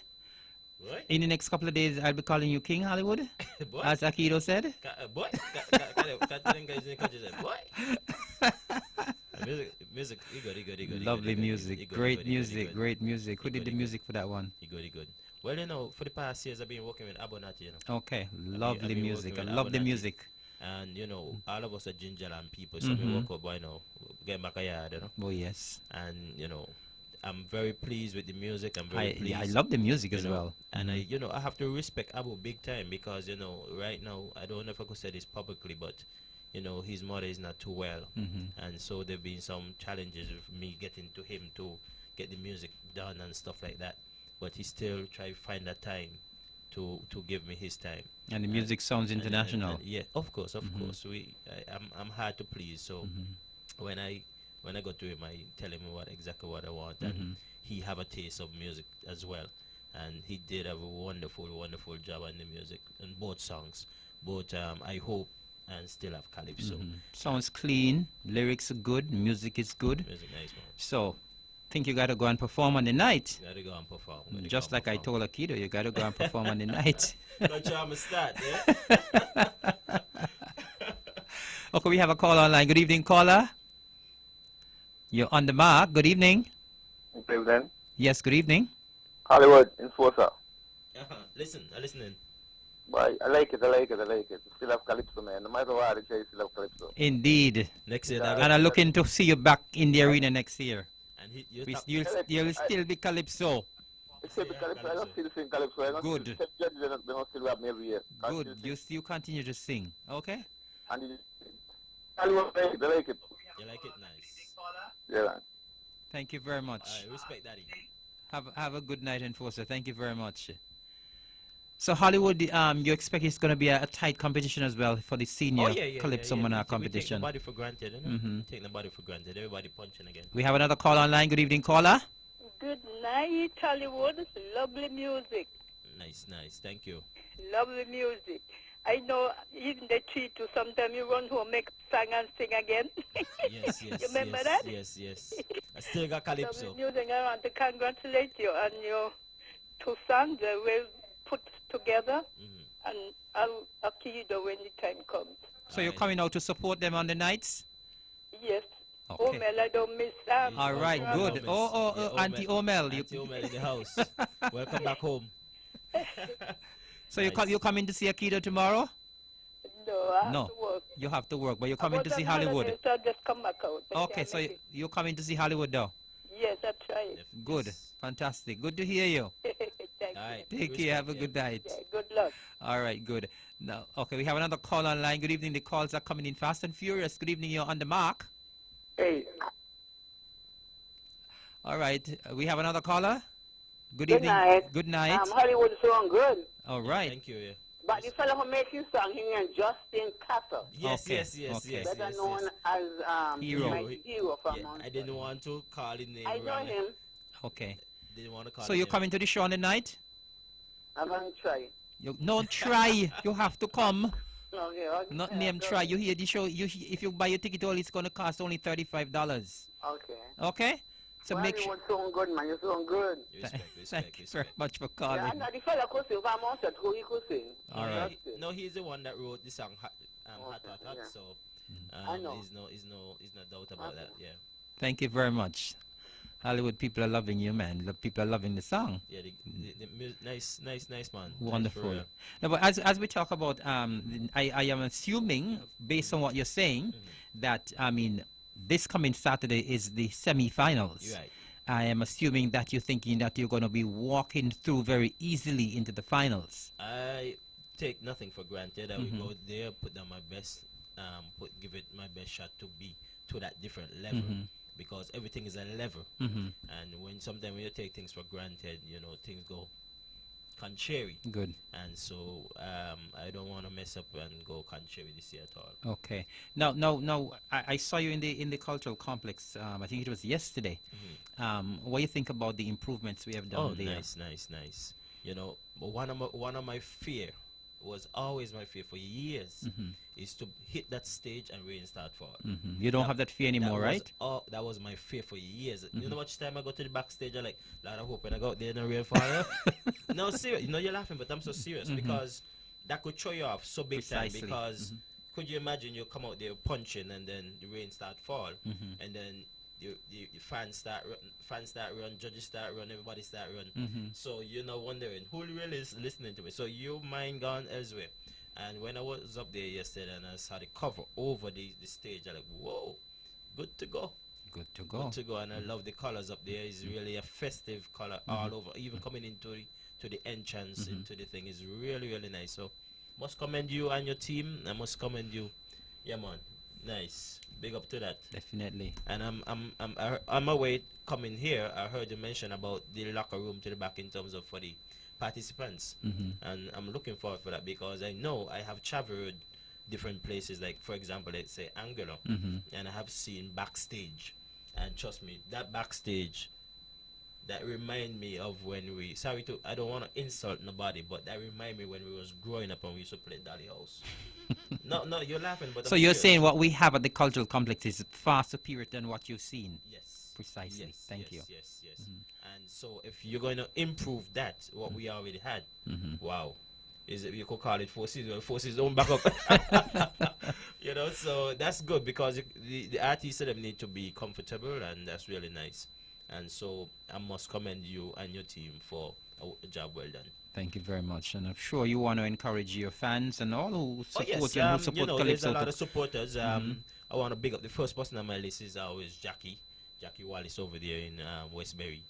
Speaker 5: Boy,
Speaker 1: In the next couple of days, I'll be calling you King Hollywood,
Speaker 5: boy,
Speaker 1: as Akido said.
Speaker 5: boy. Can't tell them guys in the country say, boy. Music, he good.
Speaker 1: Lovely music, great music, great music. Who
Speaker 5: He
Speaker 1: did the
Speaker 5: good.
Speaker 1: music for that one?
Speaker 5: He good. Well, you know, for the past years, I've been working with Abonati, you know.
Speaker 1: Okay,
Speaker 5: I've
Speaker 1: lovely
Speaker 5: been
Speaker 1: music. I
Speaker 5: working with
Speaker 1: love the
Speaker 5: Abonati.
Speaker 1: music.
Speaker 5: And, you know, all of us are Gingerland people, so
Speaker 1: Mhm.
Speaker 5: we work up, you know, get back a yard, you know.
Speaker 1: Oh yes,
Speaker 5: And, you know, I'm very pleased with the music. I'm very pleased.
Speaker 1: I love the music
Speaker 5: you
Speaker 1: as
Speaker 5: know,
Speaker 1: well.
Speaker 5: And I have to respect Abu big time because, you know, right now, I don't know if I could say this publicly, but, you know, his mother is not too well.
Speaker 1: Mhm.
Speaker 5: And so there have been some challenges with me getting to him to get the music done and stuff like that. But he still try to find that time to give me his time.
Speaker 1: And the music sounds international.
Speaker 5: And yeah, of course. I'm hard to please. So when I go to him, I tell him exactly what I want, and he have a taste of music as well. And he did have a wonderful job on the music and both songs. Both I hope and still have calypso.
Speaker 1: Sounds clean, lyrics are good, music is good.
Speaker 5: Music nice, man.
Speaker 1: So, think you gotta go and perform on the night.
Speaker 5: Gotta go and perform.
Speaker 1: Just like I told Akido, you gotta go and perform on the night.
Speaker 5: Don't try to start, yeah?
Speaker 1: Okay, we have a call online. Good evening, caller. You're on the mark. Good evening.
Speaker 8: Good evening.
Speaker 1: Yes, good evening.
Speaker 8: Hollywood Enforcer.
Speaker 5: Listen, I'm listening.
Speaker 8: But I like it. Still have Calypso, man. No matter what I say, still have Calypso.
Speaker 1: Indeed.
Speaker 5: Next year,
Speaker 1: And I'm looking to see you back in the arena next year.
Speaker 5: and
Speaker 1: You'll still be Calypso.
Speaker 8: It's still Calypso. I don't still sing Calypso. I don't
Speaker 1: Good.
Speaker 8: Still, they don't still rap me every year.
Speaker 1: Good. You continue to sing. Okay?
Speaker 8: And Hollywood, I like it.
Speaker 5: You like it nice.
Speaker 8: Yeah, man.
Speaker 1: Thank you very much.
Speaker 5: All right, respect daddy.
Speaker 1: Have a good night, Enforcer. Thank you very much. So Hollywood, you expect it's going to be a tight competition as well for the senior Calypso Monarch competition.
Speaker 5: We take nobody for granted, you know? We take nobody for granted. Everybody punching again.
Speaker 1: We have another call online. Good evening, caller.
Speaker 9: Good night, Hollywood. Lovely music.
Speaker 5: Nice. Thank you.
Speaker 9: Lovely music. I know even the treat you sometimes you run home, make song and sing again.
Speaker 5: Yes.
Speaker 9: You remember that?
Speaker 5: Yes. I still got calypso.
Speaker 9: Lovely music. I want to congratulate you on your two songs that we put together. And I'll Akido when the time comes.
Speaker 1: So you're coming out to support them on the nights?
Speaker 9: Yes.
Speaker 1: Okay.
Speaker 9: Omel, I don't miss
Speaker 1: All right, good. Auntie Omel.
Speaker 5: Auntie Omel in the house. Welcome back home.
Speaker 1: So you're coming to see Akido tomorrow?
Speaker 9: No, I have to work.
Speaker 1: You have to work, but you're coming to see Hollywood.
Speaker 9: So I'll just come back out.
Speaker 1: Okay, so you're coming to see Hollywood though?
Speaker 9: Yes, I tried.
Speaker 1: Good. Fantastic. Good to hear you.
Speaker 9: Thank
Speaker 5: All right.
Speaker 1: Take care. Have a good night.
Speaker 9: you. Good luck.
Speaker 1: All right, good. Now, okay, we have another call online. Good evening. The calls are coming in fast and furious. Good evening. You're on the mark.
Speaker 8: Hey,
Speaker 1: All right. We have another caller. Good
Speaker 2: Good
Speaker 1: evening.
Speaker 2: night.
Speaker 1: Good night.
Speaker 2: Hollywood song good.
Speaker 1: All right.
Speaker 5: Thank you. Yeah.
Speaker 2: But the fellow who made his song, he named Justin Castle.
Speaker 5: Yes.
Speaker 1: Okay.
Speaker 2: Better known as
Speaker 1: Hero.
Speaker 2: my hero from
Speaker 5: Yeah,
Speaker 2: Mount
Speaker 5: I didn't want to call his name.
Speaker 2: I know
Speaker 5: wrong.
Speaker 2: him.
Speaker 1: Okay.
Speaker 5: Didn't want to call
Speaker 1: So
Speaker 5: his
Speaker 1: you're
Speaker 5: name.
Speaker 1: coming to the show on the night?
Speaker 2: I'm going to try.
Speaker 1: Don't try. You have to come.
Speaker 2: Okay.
Speaker 1: Not name try. You hear the show. If you buy your ticket, it's going to cost only $35.
Speaker 2: Okay.
Speaker 1: Okay? So
Speaker 2: Well,
Speaker 1: make
Speaker 2: you
Speaker 1: sure.
Speaker 2: sound good, man. You sound good.
Speaker 1: Thank you very much for
Speaker 2: Yeah,
Speaker 1: calling.
Speaker 2: and the fellow could sing from Mount who he could sing.
Speaker 1: All right.
Speaker 5: No, he's the one that wrote the song Hot,
Speaker 2: yeah.
Speaker 5: so
Speaker 2: I know.
Speaker 5: there's no doubt about that. Yeah.
Speaker 1: Thank you very much. Hollywood people are loving you, man. The people are loving the song.
Speaker 5: Yeah, nice man.
Speaker 1: Wonderful.
Speaker 5: Nice for real.
Speaker 1: No, but as we talk about, I am assuming, based on what you're saying, that this coming Saturday is the semi-finals.
Speaker 5: You're right.
Speaker 1: I am assuming that you're thinking that you're going to be walking through very easily into the finals.
Speaker 5: I take nothing for granted. I will go there, put down my best, give it my best shot to be to that different level. Because everything is a level, and sometimes when you take things for granted, things go contrary.
Speaker 1: Good.
Speaker 5: And so I don't want to mess up and go contrary this year at all.
Speaker 1: Okay. Now, I saw you in the cultural complex. I think it was yesterday. What do you think about the improvements we have done there?
Speaker 5: Nice. One of my fear was always my fear for years, is to hit that stage and rain start fall.
Speaker 1: You don't have that fear anymore, right?
Speaker 5: Oh, that was my fear for years. You know, much time I go to the backstage, I'm like, Lord, I hope when I go out there, no rain fall. No, serious. You know, you're laughing, but I'm so serious because that could throw you off so big time. Because could you imagine you come out there punching and then the rain start fall, and then the fans start run, judges start run, everybody start run. So you're not wondering who really is listening to it. So your mind gone elsewhere. And when I was up there yesterday and I saw the cover over the stage, I like, whoa, good to go.
Speaker 1: Good to go.
Speaker 5: Good to go. And I love the colors up there. It's really a festive color all over. Even coming into the entrance into the thing is really, really nice. So must commend you and your team. I must commend you. Yeah, man. Nice. Big up to that.
Speaker 1: Definitely.
Speaker 5: And I'm on my way coming here. I heard you mention about the locker room to the back in terms of for the participants, and I'm looking forward for that because I know I have traveled different places. Like for example, let's say Angola, and I have seen backstage, and trust me, that backstage, that remind me of when we. I don't want to insult nobody, but that remind me when we was growing up and we used to play Dolly House. No, you're laughing, but
Speaker 1: so you're saying what we have at the cultural complex is far superior than what you've seen?
Speaker 5: Yes,
Speaker 1: precisely.
Speaker 5: Yes,
Speaker 1: Thank you.
Speaker 5: Yes. And so if you're going to improve that, what we already had, wow, is it, you could call it 4 seasons. 4 seasons don't back up. You know, so that's good because the artists them need to be comfortable, and that's really nice. And so I must commend you and your team for a job well done.
Speaker 1: Thank you very much, and I'm sure you want to encourage your fans and all who support you and who support
Speaker 5: you know,
Speaker 1: Calypso.
Speaker 5: there's a lot of supporters. I want to big up the first person on my list is always Jackie Wallace over there in Westbury.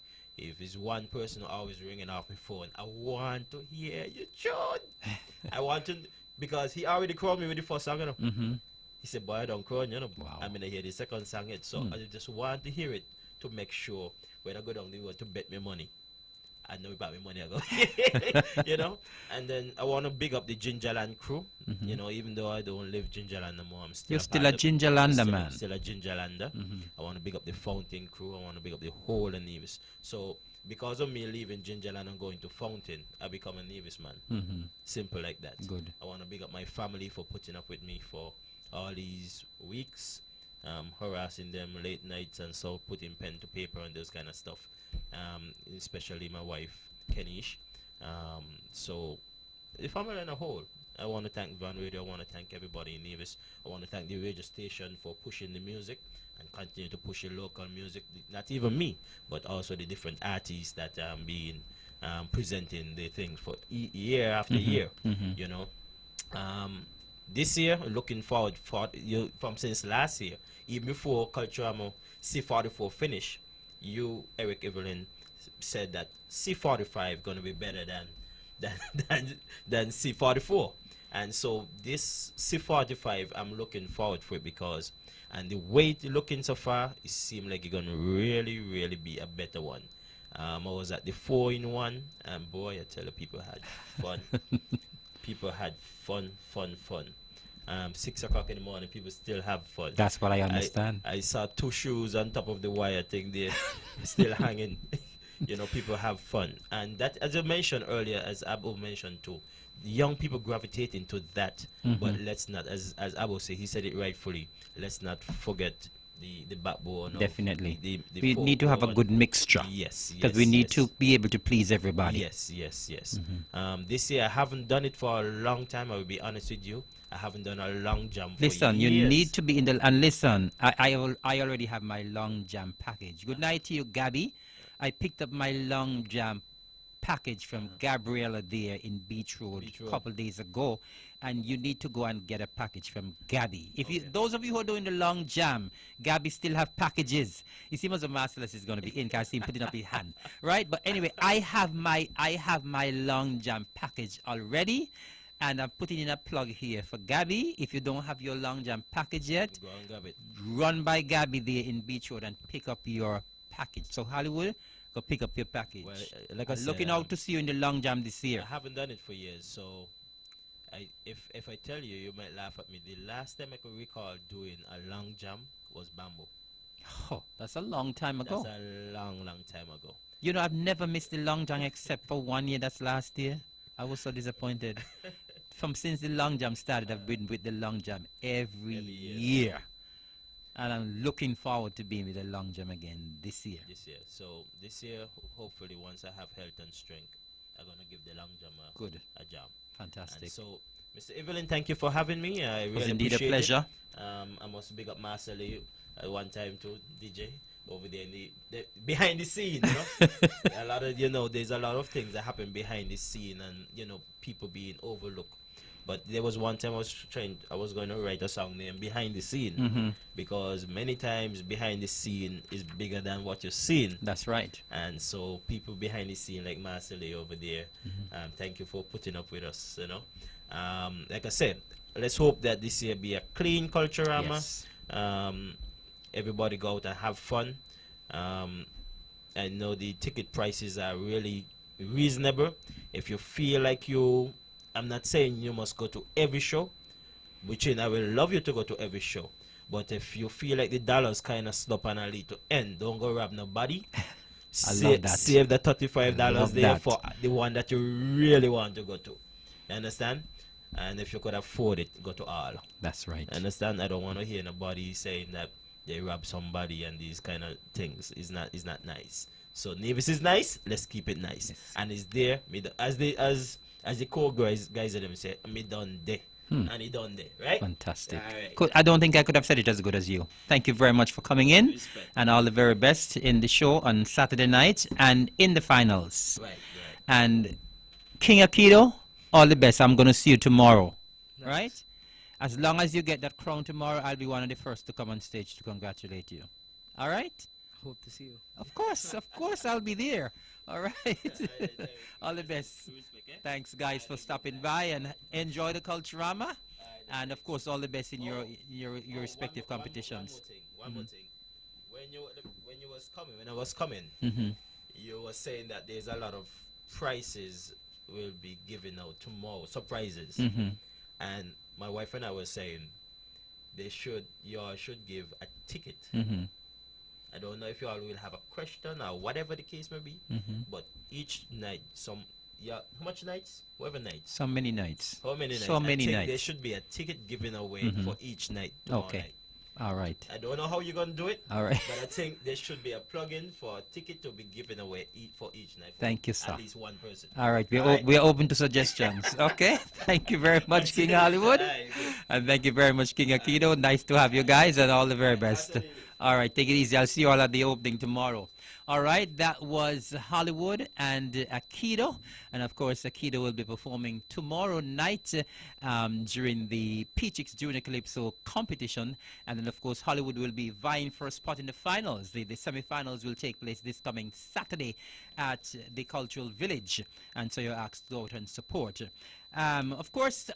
Speaker 5: If there's one person always ringing off my phone, I want to hear you, John. I want to, because he already called me with the first song, you know. He said, boy, I don't cry, you know.
Speaker 1: Wow.
Speaker 5: I'm going to hear the second song yet. So I just want to hear it to make sure when I go down the road to bet me money, I know about my money I go. You know. And then I want to big up the Gingerland crew. You know, even though I don't live Gingerland no more, I'm still.
Speaker 1: You're still a Gingerlander, man.
Speaker 5: Still a Gingerlander. I want to big up the Fountain crew. I want to big up the whole of Nevis. So because of me leaving Gingerland and going to Fountain, I become a Nevis man. Simple like that.
Speaker 1: Good.
Speaker 5: I want to big up my family for putting up with me for all these weeks, harassing them late nights and so putting pen to paper and those kind of stuff. Especially my wife Kenish. So the family in a whole, I want to thank Van Radio. I want to thank everybody in Nevis. I want to thank the radio station for pushing the music and continue to push the local music. Not even me, but also the different artists that being presenting the things for year after year. You know, this year looking forward for you from since last year, even before Culturamo C44 finish. You, Eric Evelyn, said that C45 going to be better than C44, and so this C45 I'm looking forward for it because, and the way it's looking so far, it seems like it's going to really be a better one. I was at the 4-in-1, and boy, I tell you, people had fun. People had fun. 6 o'clock in the morning, people still have fun.
Speaker 1: That's what I understand.
Speaker 5: I saw 2 shoes on top of the wire thing there, still hanging. You know, people have fun. And that, as I mentioned earlier, as Abu mentioned too, the young people gravitating to that. But let's not, as Abu said, he said it rightfully, let's not forget the backbone.
Speaker 1: Definitely.
Speaker 5: The
Speaker 1: we need to have a good mixture.
Speaker 5: Yes.
Speaker 1: Because we need to be able to please everybody.
Speaker 5: Yes. This year I haven't done it for a long time, I will be honest with you. I haven't done a long jump for
Speaker 1: Listen,
Speaker 5: years.
Speaker 1: you need to be in the... And listen, I already have my long jam package. Good night to you, Gabby. I picked up my long jam package from Gabriella there in Beach Road a couple days ago. And you need to go and get a package from Gabby. If you, those of you who are doing the long jam, Gabby still have packages. You see, Mr. Marcellus is going to be in, because I see him putting up his hand. Right? But anyway, I have my long jam package already. And I'm putting in a plug here for Gabby. If you don't have your long jam package yet,
Speaker 5: Go and grab it.
Speaker 1: run by Gabby there in Beach Road and pick up your package. So Hollywood, go pick up your package.
Speaker 5: Well, like I said,
Speaker 1: looking out to see you in the long jam this year.
Speaker 5: I haven't done it for years, so if I tell you, you might laugh at me. The last time I could recall doing a long jam was Bamboo.
Speaker 1: Oh, that's a long time ago.
Speaker 5: That's a long time ago.
Speaker 1: You know, I've never missed the long jam except for 1 year. That's last year. I was so disappointed. since the Long Jam started, I've been with the Long Jam every year. And I'm looking forward to being with the Long Jam again this year.
Speaker 5: So this year, hopefully, once I have health and strength, I'm going to give the Long Jam a jam.
Speaker 1: Fantastic.
Speaker 5: And so, Mr. Evelyn, thank you for having me. I really
Speaker 1: it was indeed a
Speaker 5: appreciate
Speaker 1: pleasure.
Speaker 5: it. I must big up Marcelly at one time too, DJ, over there in the behind the scene, you know. A lot of, there's a lot of things that happen behind the scene and, people being overlooked. But there was one time I was going to write a song named Behind the Scene, because many times behind the scene is bigger than what you're seeing.
Speaker 1: That's right.
Speaker 5: And so people behind the scene like Marcelly over there, thank you for putting up with us, like I said, let's hope that this year be a clean Culturama.
Speaker 1: Yes.
Speaker 5: Everybody go out and have fun. I know the ticket prices are really reasonable. If you feel like I'm not saying you must go to every show, which I will love you to go to every show. But if you feel like the dollars kind of stop and a little end, don't go rob nobody.
Speaker 1: love that.
Speaker 5: Save the $35 there
Speaker 1: that.
Speaker 5: for the one that you really want to go to. You understand? And if you could afford it, go to all.
Speaker 1: That's right.
Speaker 5: Understand? I don't want to hear nobody saying that they rob somebody and these kind of things. Is not nice. So Nevis is nice. Let's keep it nice.
Speaker 1: Yes.
Speaker 5: And it's there. As the core guys of them say, me done there. And he done there, right?
Speaker 1: Fantastic.
Speaker 5: All right.
Speaker 1: Cool. I don't think I could have said it as good as you. Thank you very much for coming in.
Speaker 5: Respect.
Speaker 1: And all the very best in the show on Saturday night and in the finals.
Speaker 5: Right.
Speaker 1: And King Akido, all the best. I'm going to see you tomorrow.
Speaker 7: Nice.
Speaker 1: Right? As long as you get that crown tomorrow, I'll be one of the first to come on stage to congratulate you. All right?
Speaker 7: Hope to see you.
Speaker 1: Of course, I'll be there. All right. All the best. Thanks, guys, for stopping by and enjoy the Culturama. And of course, all the best in your respective competitions.
Speaker 5: One more thing. When I was coming, you were saying that there's a lot of prizes will be given out tomorrow, surprises. And my wife and I were saying you all should give a ticket. I don't know if you all will have a question or whatever the case may be, but each night, how much nights? Whatever nights.
Speaker 1: So many nights.
Speaker 5: How many nights?
Speaker 1: So many nights.
Speaker 5: There should be a ticket given away for each night.
Speaker 1: Okay.
Speaker 5: Night.
Speaker 1: All right.
Speaker 5: I don't know how you're going to do it.
Speaker 1: All right.
Speaker 5: But I think there should be a plug-in for a ticket to be given away for each night.
Speaker 1: Thank you, sir.
Speaker 5: At least one person.
Speaker 1: All right. We're open to suggestions. Okay. Thank you very much, King Hollywood. And thank you very much, King Akido. Nice to have you guys and all the very best. All right. Take it easy. I'll see you all at the opening tomorrow. All right, that was Hollywood and Akido. And of course, Akido will be performing tomorrow night during the P-Chicks Junior Calypso competition. And then, of course, Hollywood will be vying for a spot in the finals. The semifinals will take place this coming Saturday at the Cultural Village. And so you're asked to go out and support. Of course,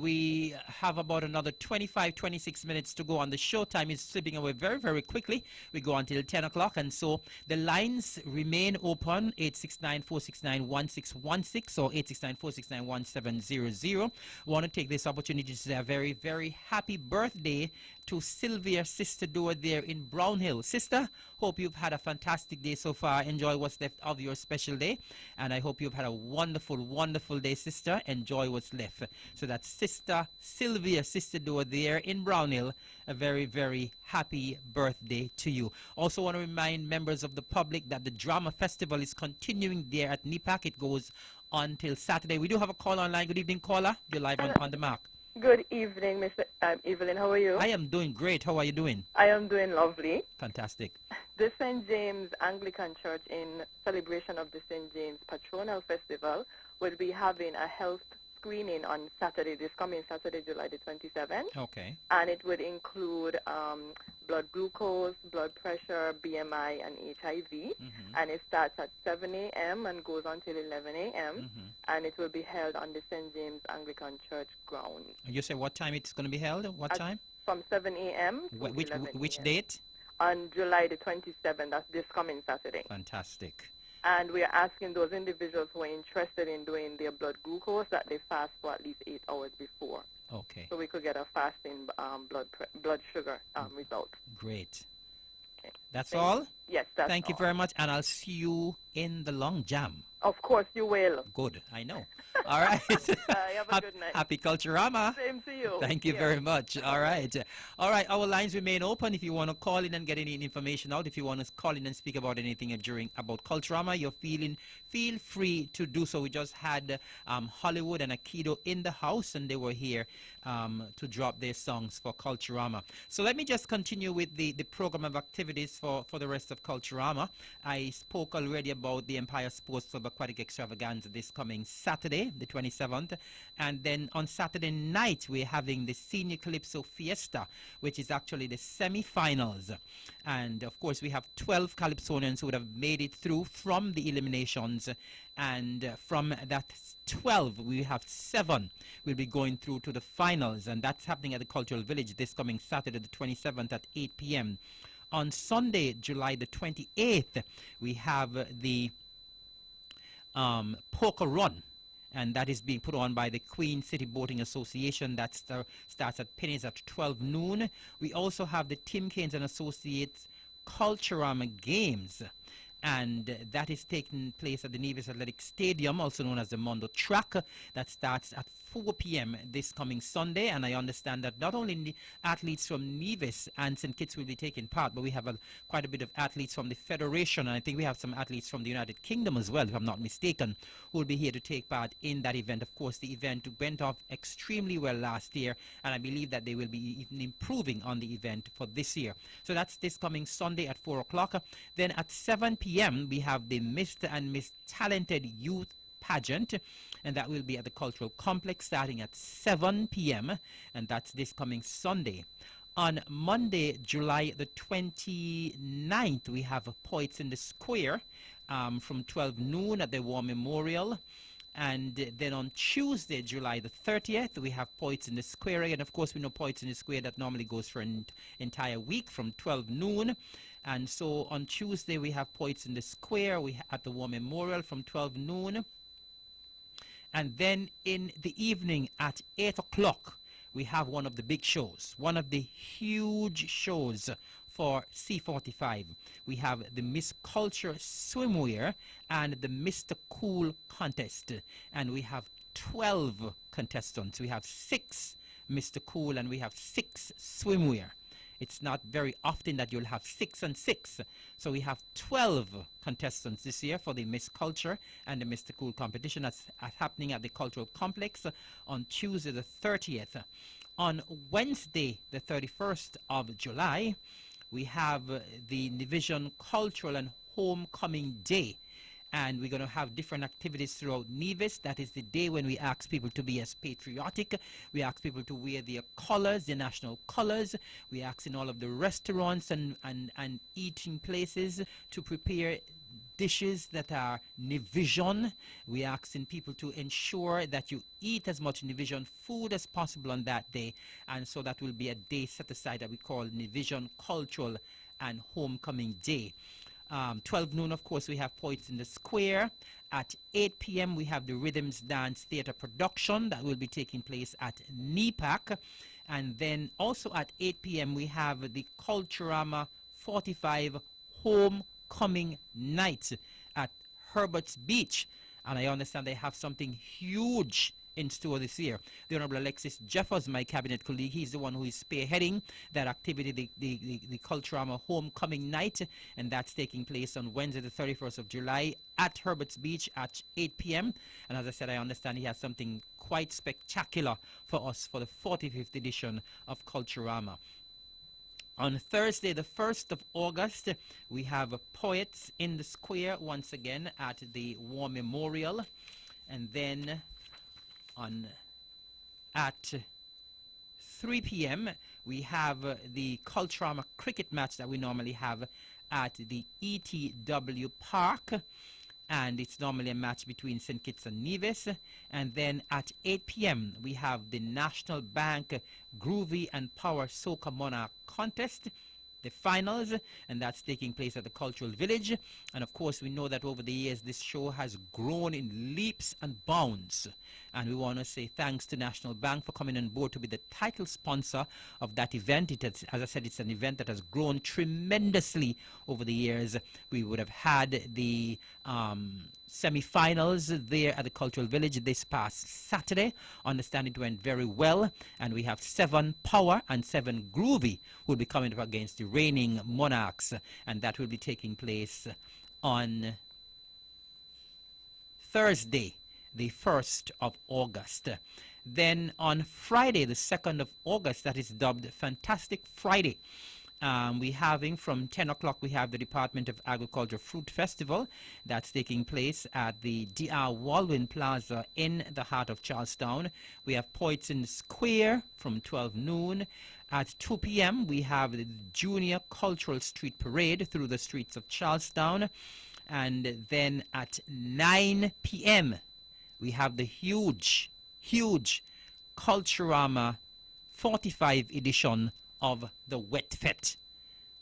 Speaker 1: we have about another 26 minutes to go on. The show time is slipping away very, very quickly. We go until 10 o'clock, and so the lines remain open, 869-469-1616 or 869-469-1700. Want to take this opportunity to say a very, very happy birthday to Sylvia Sister Dua there in Brownhill. Sister, hope you've had a fantastic day so far. Enjoy what's left of your special day. And I hope you've had a wonderful, wonderful day, sister. Enjoy what's left. So that's Sister Sylvia Sister Dua there in Brownhill. A very, very happy birthday to you. Also want to remind members of the public that the Drama Festival is continuing there at NIPAC. It goes until Saturday. We do have a call online. Good evening, caller. You're live on the mark.
Speaker 9: Good evening, Mr. Evelyn. How are you?
Speaker 1: I am doing great. How are you doing?
Speaker 9: I am doing lovely.
Speaker 1: Fantastic.
Speaker 9: The St. James Anglican Church, in celebration of the St. James Patronal Festival, will be having a health screening on Saturday, this coming Saturday, July the 27th.
Speaker 1: Okay.
Speaker 9: And it would include blood glucose, blood pressure, BMI, and HIV. And it starts at 7 a.m. and goes until 11 a.m. And it will be held on the St. James Anglican Church grounds.
Speaker 1: You say what time it's going to be held? What time?
Speaker 9: From 7 a.m. to 11
Speaker 1: Which
Speaker 9: a.m.
Speaker 1: date?
Speaker 9: On July the 27th, that's this coming Saturday.
Speaker 1: Fantastic.
Speaker 9: And we are asking those individuals who are interested in doing their blood glucose that they fast for at least 8 hours before.
Speaker 1: Okay.
Speaker 9: So we could get a fasting blood sugar result.
Speaker 1: Great.
Speaker 9: Okay.
Speaker 1: That's all?
Speaker 9: Yes, that's
Speaker 1: Thank you
Speaker 9: all.
Speaker 1: very much, and I'll see you in the long jam.
Speaker 9: Of course you will.
Speaker 1: Good, I know. All right.
Speaker 9: Have a good night.
Speaker 1: Happy Culturama.
Speaker 9: Same to you.
Speaker 1: Thank you very much. All right. All right. Our lines remain open. If you want to call in and get any information out, if you want to call in and speak about anything about Culturama, feel free to do so. We just had Hollywood and Akido in the house, and they were here to drop their songs for Culturama. So let me just continue with the program of activities for the rest of Culturama. I spoke already about the Empire Sports Club Aquatic Extravaganza this coming Saturday, the 27th. And then on Saturday night, we're having the Senior Calypso Fiesta, which is actually the semi-finals. And of course, we have 12 Calypsonians who would have made it through from the eliminations. And from that 12, we have 7 will be going through to the finals. And that's happening at the Cultural Village this coming Saturday, the 27th at 8 p.m. On Sunday, July the 28th, we have the Poker Run, and that is being put on by the Queen City Boating Association. That starts at Pennies at 12 noon. We also have the Tim Kaines and Associates Culturama Games, and that is taking place at the Nevis Athletic Stadium, also known as the Mondo Track. That starts at 4 p.m. this coming Sunday, and I understand that not only the athletes from Nevis and St. Kitts will be taking part, but we have quite a bit of athletes from the Federation, and I think we have some athletes from the United Kingdom as well, if I'm not mistaken, who will be here to take part in that event. Of course, the event went off extremely well last year, and I believe that they will be even improving on the event for this year. So that's this coming Sunday at 4 o'clock. Then at 7 p.m., we have the Mr. and Miss Talented Youth Pageant, and that will be at the Cultural Complex starting at 7 p.m. and that's this coming Sunday. On Monday, July the 29th, we have Poets in the Square from 12 noon at the War Memorial. And then on Tuesday, July the 30th, we have Poets in the Square. And of course, we know Poets in the Square, that normally goes for an entire week from 12 noon. And so on Tuesday, we have Poets in the Square at the War Memorial from 12 noon. And then in the evening at 8 o'clock, we have one of the big shows, one of the huge shows for C45. We have the Miss Culture Swimwear and the Mr. Cool contest. And we have 12 contestants. We have 6 Mr. Cool and we have 6 swimwear. It's not very often that you'll have 6 and 6. So we have 12 contestants this year for the Miss Culture and the Mr. Cool competition. That's happening at the Cultural Complex on Tuesday the 30th. On Wednesday the 31st of July, we have the Division Cultural and Homecoming Day. And we're going to have different activities throughout Nevis. That is the day when we ask people to be as patriotic. We ask people to wear their colors, their national colors. We ask in all of the restaurants and eating places to prepare dishes that are Nivision. We asking people to ensure that you eat as much Nivision food as possible on that day. And so that will be a day set aside that we call Nivision Cultural and Homecoming Day. 12 noon, of course, we have Poets in the Square. At 8 p.m., we have the Rhythms Dance Theatre production that will be taking place at NEPAC. And then also at 8 p.m., we have the Culturama 45 Homecoming Night at Herbert's Beach. And I understand they have something huge in store this year. The Honorable Alexis Jeffers, my cabinet colleague, he's the one who is spearheading that activity, the Culturama Homecoming Night, and that's taking place on Wednesday the 31st of July at Herbert's Beach at 8 p.m. And as I said, I understand he has something quite spectacular for us for the 45th edition of Culturama. On Thursday, the 1st of August, we have Poets in the Square once again at the War Memorial. And then at 3 p.m., we have the Culturama cricket match that we normally have at the ETW Park. And it's normally a match between St. Kitts and Nevis. And then at 8 p.m., we have the National Bank Groovy and Power Soca Monarch contest. the finals, and that's taking place at the Cultural Village. And of course, we know that over the years, this show has grown in leaps and bounds. And we want to say thanks to National Bank for coming on board to be the title sponsor of that event. It has, as I said, it's an event that has grown tremendously over the years. We would have had the semi-finals there at the Cultural Village this past Saturday. Understand it went very well, and we have 7 Power and 7 Groovy who will be coming up against the reigning monarchs, and that will be taking place on Thursday, the 1st of August. Then on Friday, the 2nd of August, that is dubbed Fantastic Friday. We're having from 10 o'clock, we have the Department of Agriculture Fruit Festival that's taking place at the D.R. Walwyn Plaza in the heart of Charlestown. We have Poets in the Square from 12 noon. At 2 p.m., we have the Junior Cultural Street Parade through the streets of Charlestown. And then at 9 p.m., we have the huge Culturama 45 edition of the Wet Fete.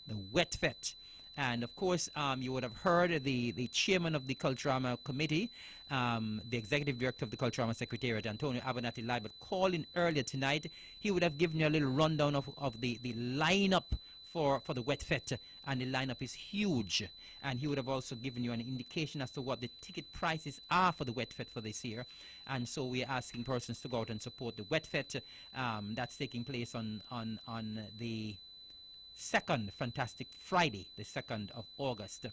Speaker 1: The Wet Fete. And of course, you would have heard the chairman of the Culturama committee, the executive director of the Culturama Secretariat, Antonio Abernathy Libert, called in earlier tonight. He would have given you a little rundown of the lineup for the Wet Fete, and the lineup is huge. And he would have also given you an indication as to what the ticket prices are for the Wet Fete for this year. And so we are asking persons to go out and support the Wet Fete. That's taking place on the 2nd, Fantastic Friday, the 2nd of August.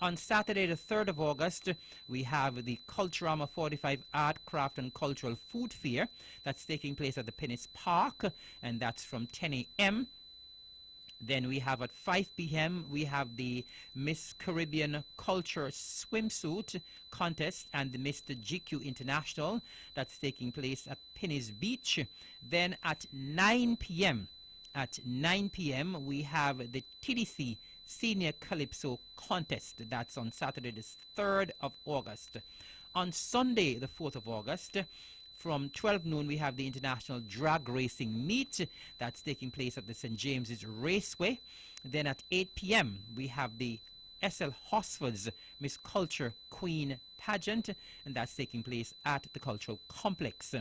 Speaker 1: On Saturday, the 3rd of August, we have the Culturama 45 Art, Craft and Cultural Food Fair. That's taking place at the Pennis Park, and that's from 10 a.m. Then we have at 5 p.m. we have the Miss Caribbean Culture Swimsuit Contest and the Mr. GQ International. That's taking place at Penny's Beach. Then at 9 p.m. we have the TDC Senior Calypso Contest. That's on Saturday, the 3rd of August. On Sunday, the 4th of August, from 12 noon, we have the International Drag Racing Meet. That's taking place at the St. James's Raceway. Then at 8 p.m., we have the S.L. Hosford's Miss Culture Queen Pageant, and that's taking place at the Cultural Complex.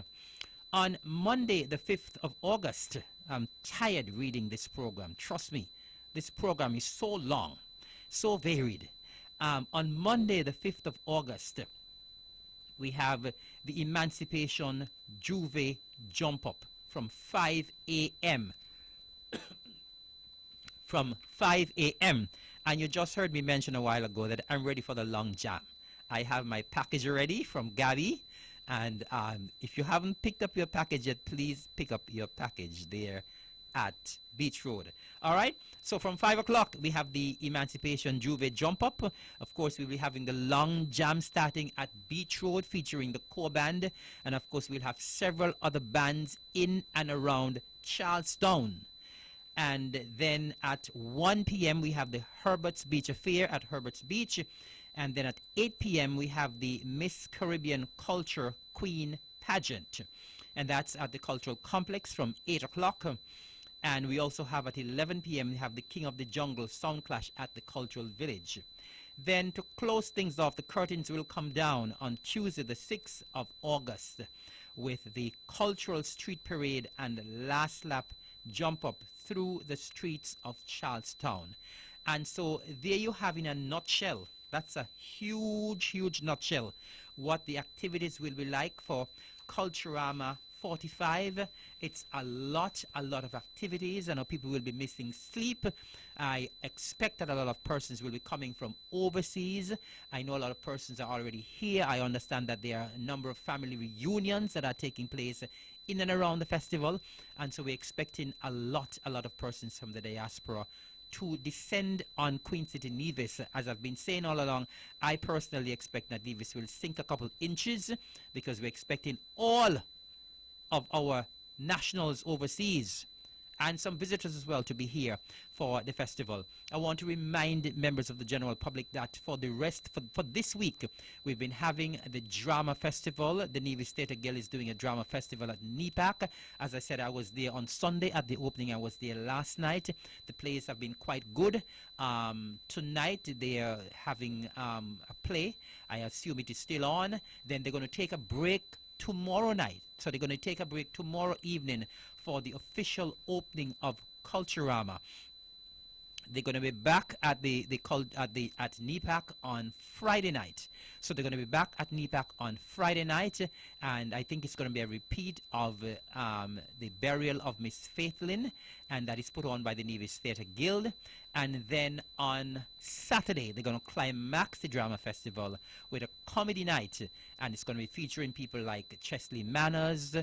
Speaker 1: On Monday, the 5th of August, I'm tired reading this program. Trust me, this program is so long, so varied. On Monday, the 5th of August, we have the Emancipation Juve Jump Up from 5 a.m. from 5 a.m. And you just heard me mention a while ago that I'm ready for the long jam. I have my package ready from Gabby. And if you haven't picked up your package yet, please pick up your package there at Beach Road. All right, so from 5 o'clock, we have the Emancipation Juve Jump Up. Of course, we'll be having the long jam starting at Beach Road featuring the core band. And of course, we'll have several other bands in and around Charlestown. And then at 1 p.m., we have the Herbert's Beach Affair at Herbert's Beach. And then at 8 p.m., we have the Miss Caribbean Culture Queen Pageant. And that's at the Cultural Complex from 8 o'clock. And we also have at 11 p.m., we have the King of the Jungle Sound Clash at the Cultural Village. Then to close things off, the curtains will come down on Tuesday, the 6th of August, with the Cultural Street Parade and Last Lap Jump Up through the streets of Charlestown. And so there you have in a nutshell, that's a huge nutshell, what the activities will be like for Culturama 45. It's a lot of activities. I know people will be missing sleep. I expect that a lot of persons will be coming from overseas. I know a lot of persons are already here. I understand that there are a number of family reunions that are taking place in and around the festival, and so we're expecting a lot of persons from the diaspora to descend on Queen City Nevis. As I've been saying all along, I personally expect that Nevis will sink a couple inches because we're expecting all of our nationals overseas and some visitors as well to be here for the festival. I want to remind members of the general public that for this week, we've been having the drama festival. The Nevis Theatre Guild is doing a drama festival at NEPAC. As I said, I was there on Sunday at the opening. I was there last night. The plays have been quite good. Tonight they are having a play. I assume it is still on. Then they're going to take a break tomorrow night. So they're going to take a break tomorrow evening for the official opening of Culturama. They're going to be back at at NEPAC on Friday night. So they're going to be back at NEPAC on Friday night, and I think it's going to be a repeat of the burial of Miss Faithlin, and that is put on by the Nevis Theatre Guild. And then on Saturday, they're going to climax the drama festival with a comedy night, and it's going to be featuring people like Chesley Manners,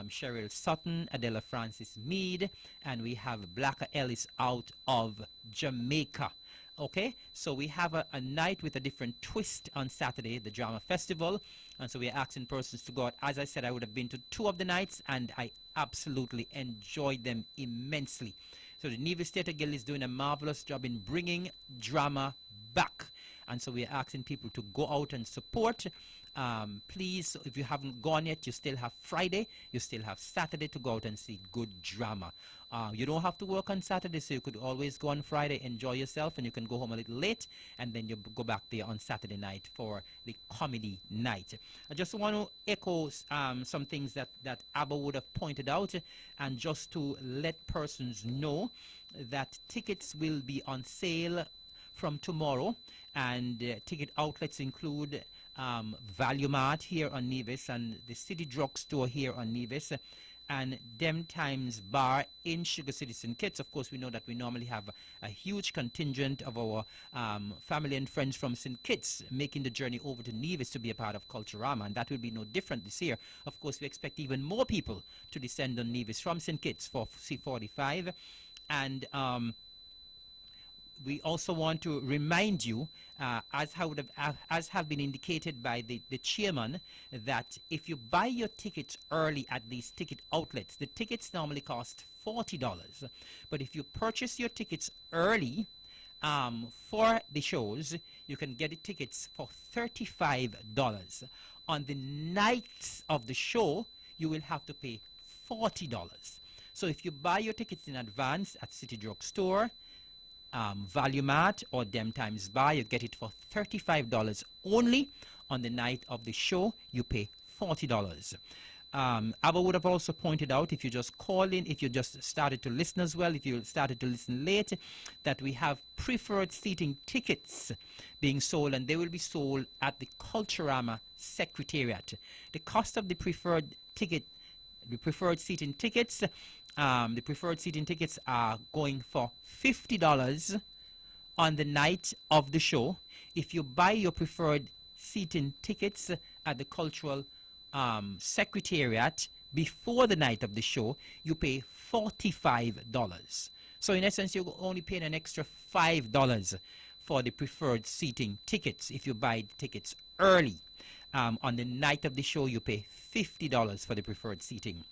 Speaker 1: Cheryl Sutton, Adela Francis Mead, and we have Blacka Ellis out of Jamaica. Okay, so we have a night with a different twist on Saturday, the drama festival, and so we're asking persons to go out. As I said, I would have been to 2 of the nights, and I absolutely enjoyed them immensely. So the Nevis Theatre Guild is doing a marvelous job in bringing drama back, and so we're asking people to go out and support. Please, if you haven't gone yet, you still have Friday, you still have Saturday to go out and see good drama. You don't have to work on Saturday, so you could always go on Friday, enjoy yourself, and you can go home a little late, and then you go back there on Saturday night for the comedy night. I just want to echo some things that Abba would have pointed out, and just to let persons know that tickets will be on sale from tomorrow, and ticket outlets include Value Mart here on Nevis and the City Drugstore here on Nevis, and Dem Times Bar in Sugar City, St. Kitts. Of course, we know that we normally have a huge contingent of our family and friends from St. Kitts making the journey over to Nevis to be a part of Culturama, and that will be no different this year. Of course, we expect even more people to descend on Nevis from St. Kitts for C45, and we also want to remind you, as have been indicated by the chairman, that if you buy your tickets early at these ticket outlets, the tickets normally cost $40. But if you purchase your tickets early for the shows, you can get the tickets for $35. On the nights of the show, you will have to pay $40. So if you buy your tickets in advance at City Drugstore, Value Mart, or Dem Times Bar, you get it for $35 only. On the night of the show, you pay $40. Abba would have also pointed out, if you just call in, if you just started to listen as well, if you started to listen late, that we have preferred seating tickets being sold, and they will be sold at the Culturama Secretariat. The cost of the preferred seating tickets are going for $50 on the night of the show. If you buy your preferred seating tickets at the Cultural Secretariat before the night of the show, you pay $45. So in essence, you're only paying an extra $5 for the preferred seating tickets. If you buy the tickets early on the night of the show, you pay $50 for the preferred seating.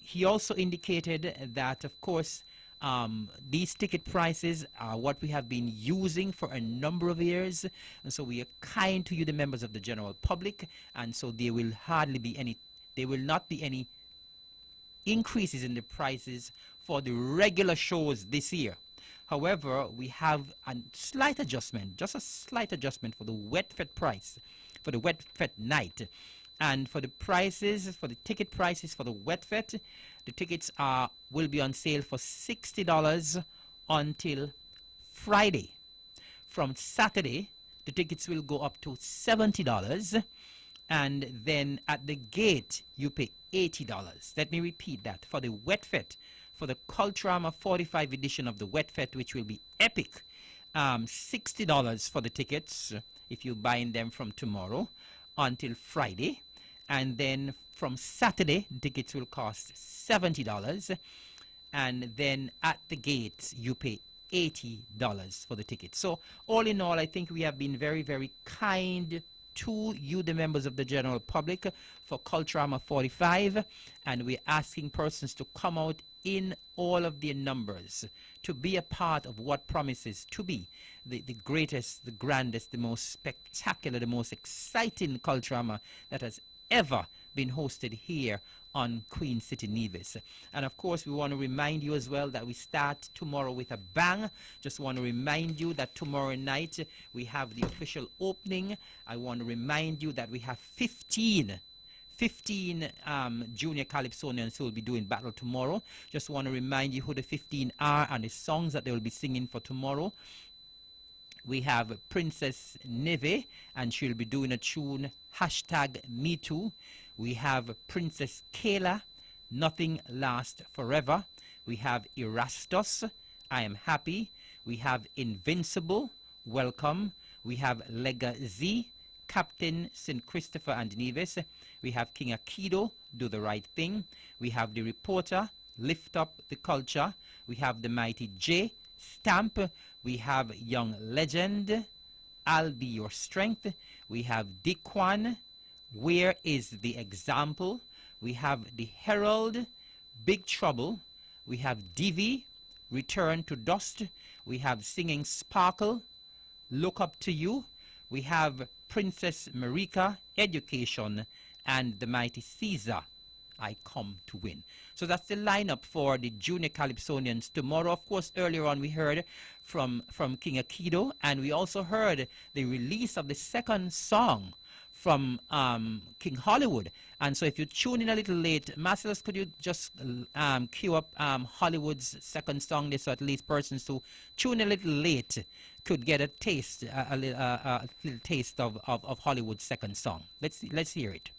Speaker 1: He also indicated that, of course, these ticket prices are what we have been using for a number of years, and so we are kind to you, the members of the general public, and so there will not be any increases in the prices for the regular shows this year. However, we have a slight adjustment, just a slight adjustment for the Wet-Fet price, for the Wet-Fet night. And for the prices, for the ticket prices for the Wet-Fet, the tickets will be on sale for $60 until Friday. From Saturday, the tickets will go up to $70, and then at the gate, you pay $80. Let me repeat that. For the Wet-Fet, for the Culturama 45 edition of the Wet-Fet, which will be epic, $60 for the tickets if you're buying them from tomorrow until Friday. And then from Saturday, the tickets will cost $70. And then at the gate, you pay $80 for the tickets. So all in all, I think we have been very, very kind to you, the members of the general public, for Culturama 45. And we're asking persons to come out in all of their numbers to be a part of what promises to be the greatest, the grandest, the most spectacular, the most exciting Culturama that has ever been hosted here on Queen City Nevis. And of course, we want to remind you as well that we start tomorrow with a bang. Just want to remind you that tomorrow night we have the official opening. I want to remind you that we have 15 junior calypsonians who will be doing battle tomorrow. Just want to remind you who the 15 are and the songs that they will be singing for tomorrow. We have Princess Neve, and she'll be doing a tune, #MeToo. We have Princess Kayla, Nothing Lasts Forever. We have Erastus, I Am Happy. We have Invincible, Welcome. We have Lega Z, Captain St. Christopher and Nevis. We have King Akido, Do the Right Thing. We have The Reporter, Lift Up the Culture. We have the Mighty J, Stamp. We have Young Legend, I'll Be Your Strength. We have Dikwan, Where Is the Example? We have The Herald, Big Trouble. We have Divi, Return to Dust. We have Singing Sparkle, Look Up to You. We have Princess Marika, Education, and the Mighty Caesar, I Come to Win. So that's the lineup for the Junior Calypsonians tomorrow. Of course, earlier on we heard from King Akido, and we also heard the release of the second song from King Hollywood. And so if you tune in a little late, Marcellus, could you just cue up Hollywood's second song there, so at least persons who tune a little late could get a taste, a little taste of Hollywood's second song. Let's hear it.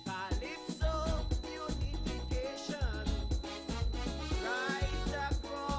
Speaker 6: Calypso, unification, right across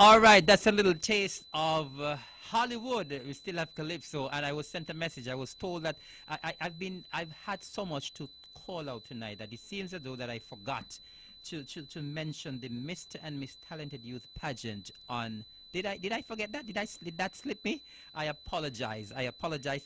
Speaker 1: All right, that's a little taste of Hollywood. We still have Calypso, and I was sent a message. I was told that I've had so much to call out tonight that it seems as though that I forgot to mention the Mr. and Miss Talented Youth pageant on. Did I forget that? Did that slip me? I apologize.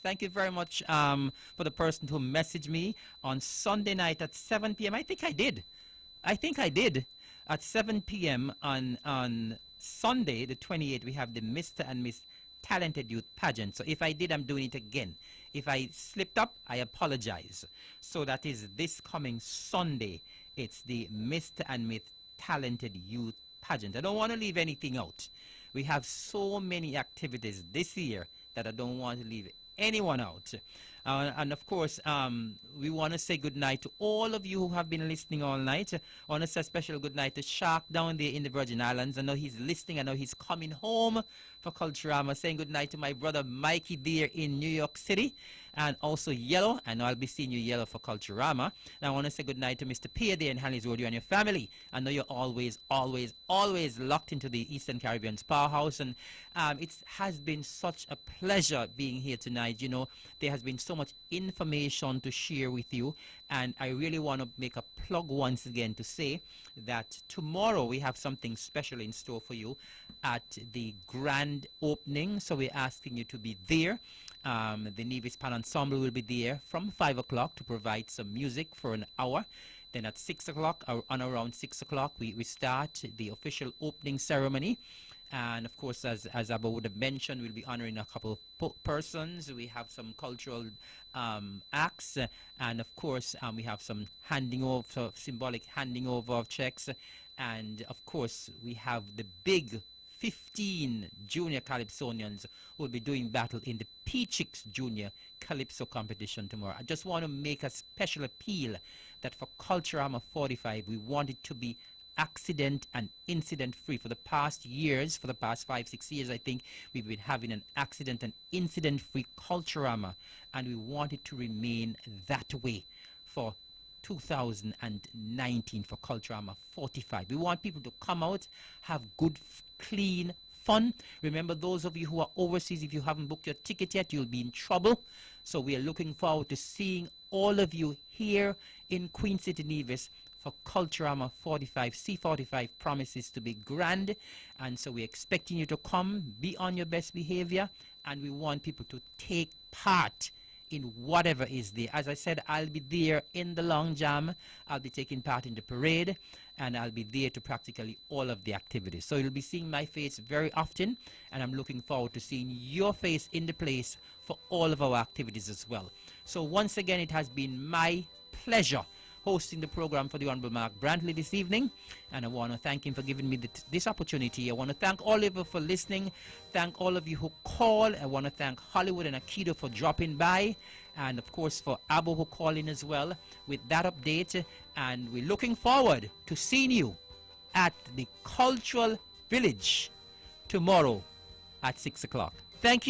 Speaker 1: Thank you very much for the person who messaged me on Sunday night at 7 p.m. I think I did. At 7 p.m. on Sunday, the 28th, we have the Mr. and Miss Talented Youth pageant. So if I did, I'm doing it again. If I slipped up, I apologize. So that is this coming Sunday. It's the Mr. and Miss Talented Youth pageant. I don't want to leave anything out. We have so many activities this year that I don't want to leave anyone out. And of course, we want to say good night to all of you who have been listening all night. I want to say a special good night to Shark down there in the Virgin Islands. I know he's listening. I know he's coming home for Culturama. Saying good night to my brother Mikey there in New York City. And also Yellow. I know I'll be seeing you, Yellow, for Culturama. And I want to say good night to Mr. Pierre there in Hanley's Road, you and your family. I know you're always locked into the Eastern Caribbean's powerhouse. And it has been such a pleasure being here tonight. You know, there has been so much information to share with you. And I really want to make a plug once again to say that tomorrow we have something special in store for you at the grand opening. So we're asking you to be there. The Nevis Pan Ensemble will be there from 5 o'clock to provide some music for an hour. Then at 6 o'clock, or on around 6 o'clock, we start the official opening ceremony. And of course, as Abba would have mentioned, we'll be honoring a couple of persons. We have some cultural acts, and of course, we have some symbolic handing over of checks. And of course, we have the big 15 junior Calypsonians who will be doing battle in the P-Chicks Junior Calypso competition tomorrow. I just want to make a special appeal that for Culturama 45, we want it to be accident and incident free. For the past 5-6 years, I think we've been having an accident and incident free Culturama, and we want it to remain that way for 2019 for Culturama 45. We want people to come out, have good, clean fun. Remember, those of you who are overseas, if you haven't booked your ticket yet, you'll be in trouble. So we are looking forward to seeing all of you here in Queen City, Nevis for Culturama 45. C45 promises to be grand, and so we're expecting you to come, be on your best behavior, and we want people to take part in whatever is there. As I said, I'll be there in the long jam. I'll be taking part in the parade, and I'll be there to practically all of the activities. So you'll be seeing my face very often, and I'm looking forward to seeing your face in the place for all of our activities as well. So once again, it has been my pleasure hosting the program for the Honorable Mark Brantley this evening, and I want to thank him for giving me this opportunity. I want to thank all of you for listening, thank all of you who call. I want to thank Hollywood and Akido for dropping by, and of course for Abo who called in as well with that update. And we're looking forward to seeing you at the Cultural Village tomorrow at 6 o'clock. Thank you.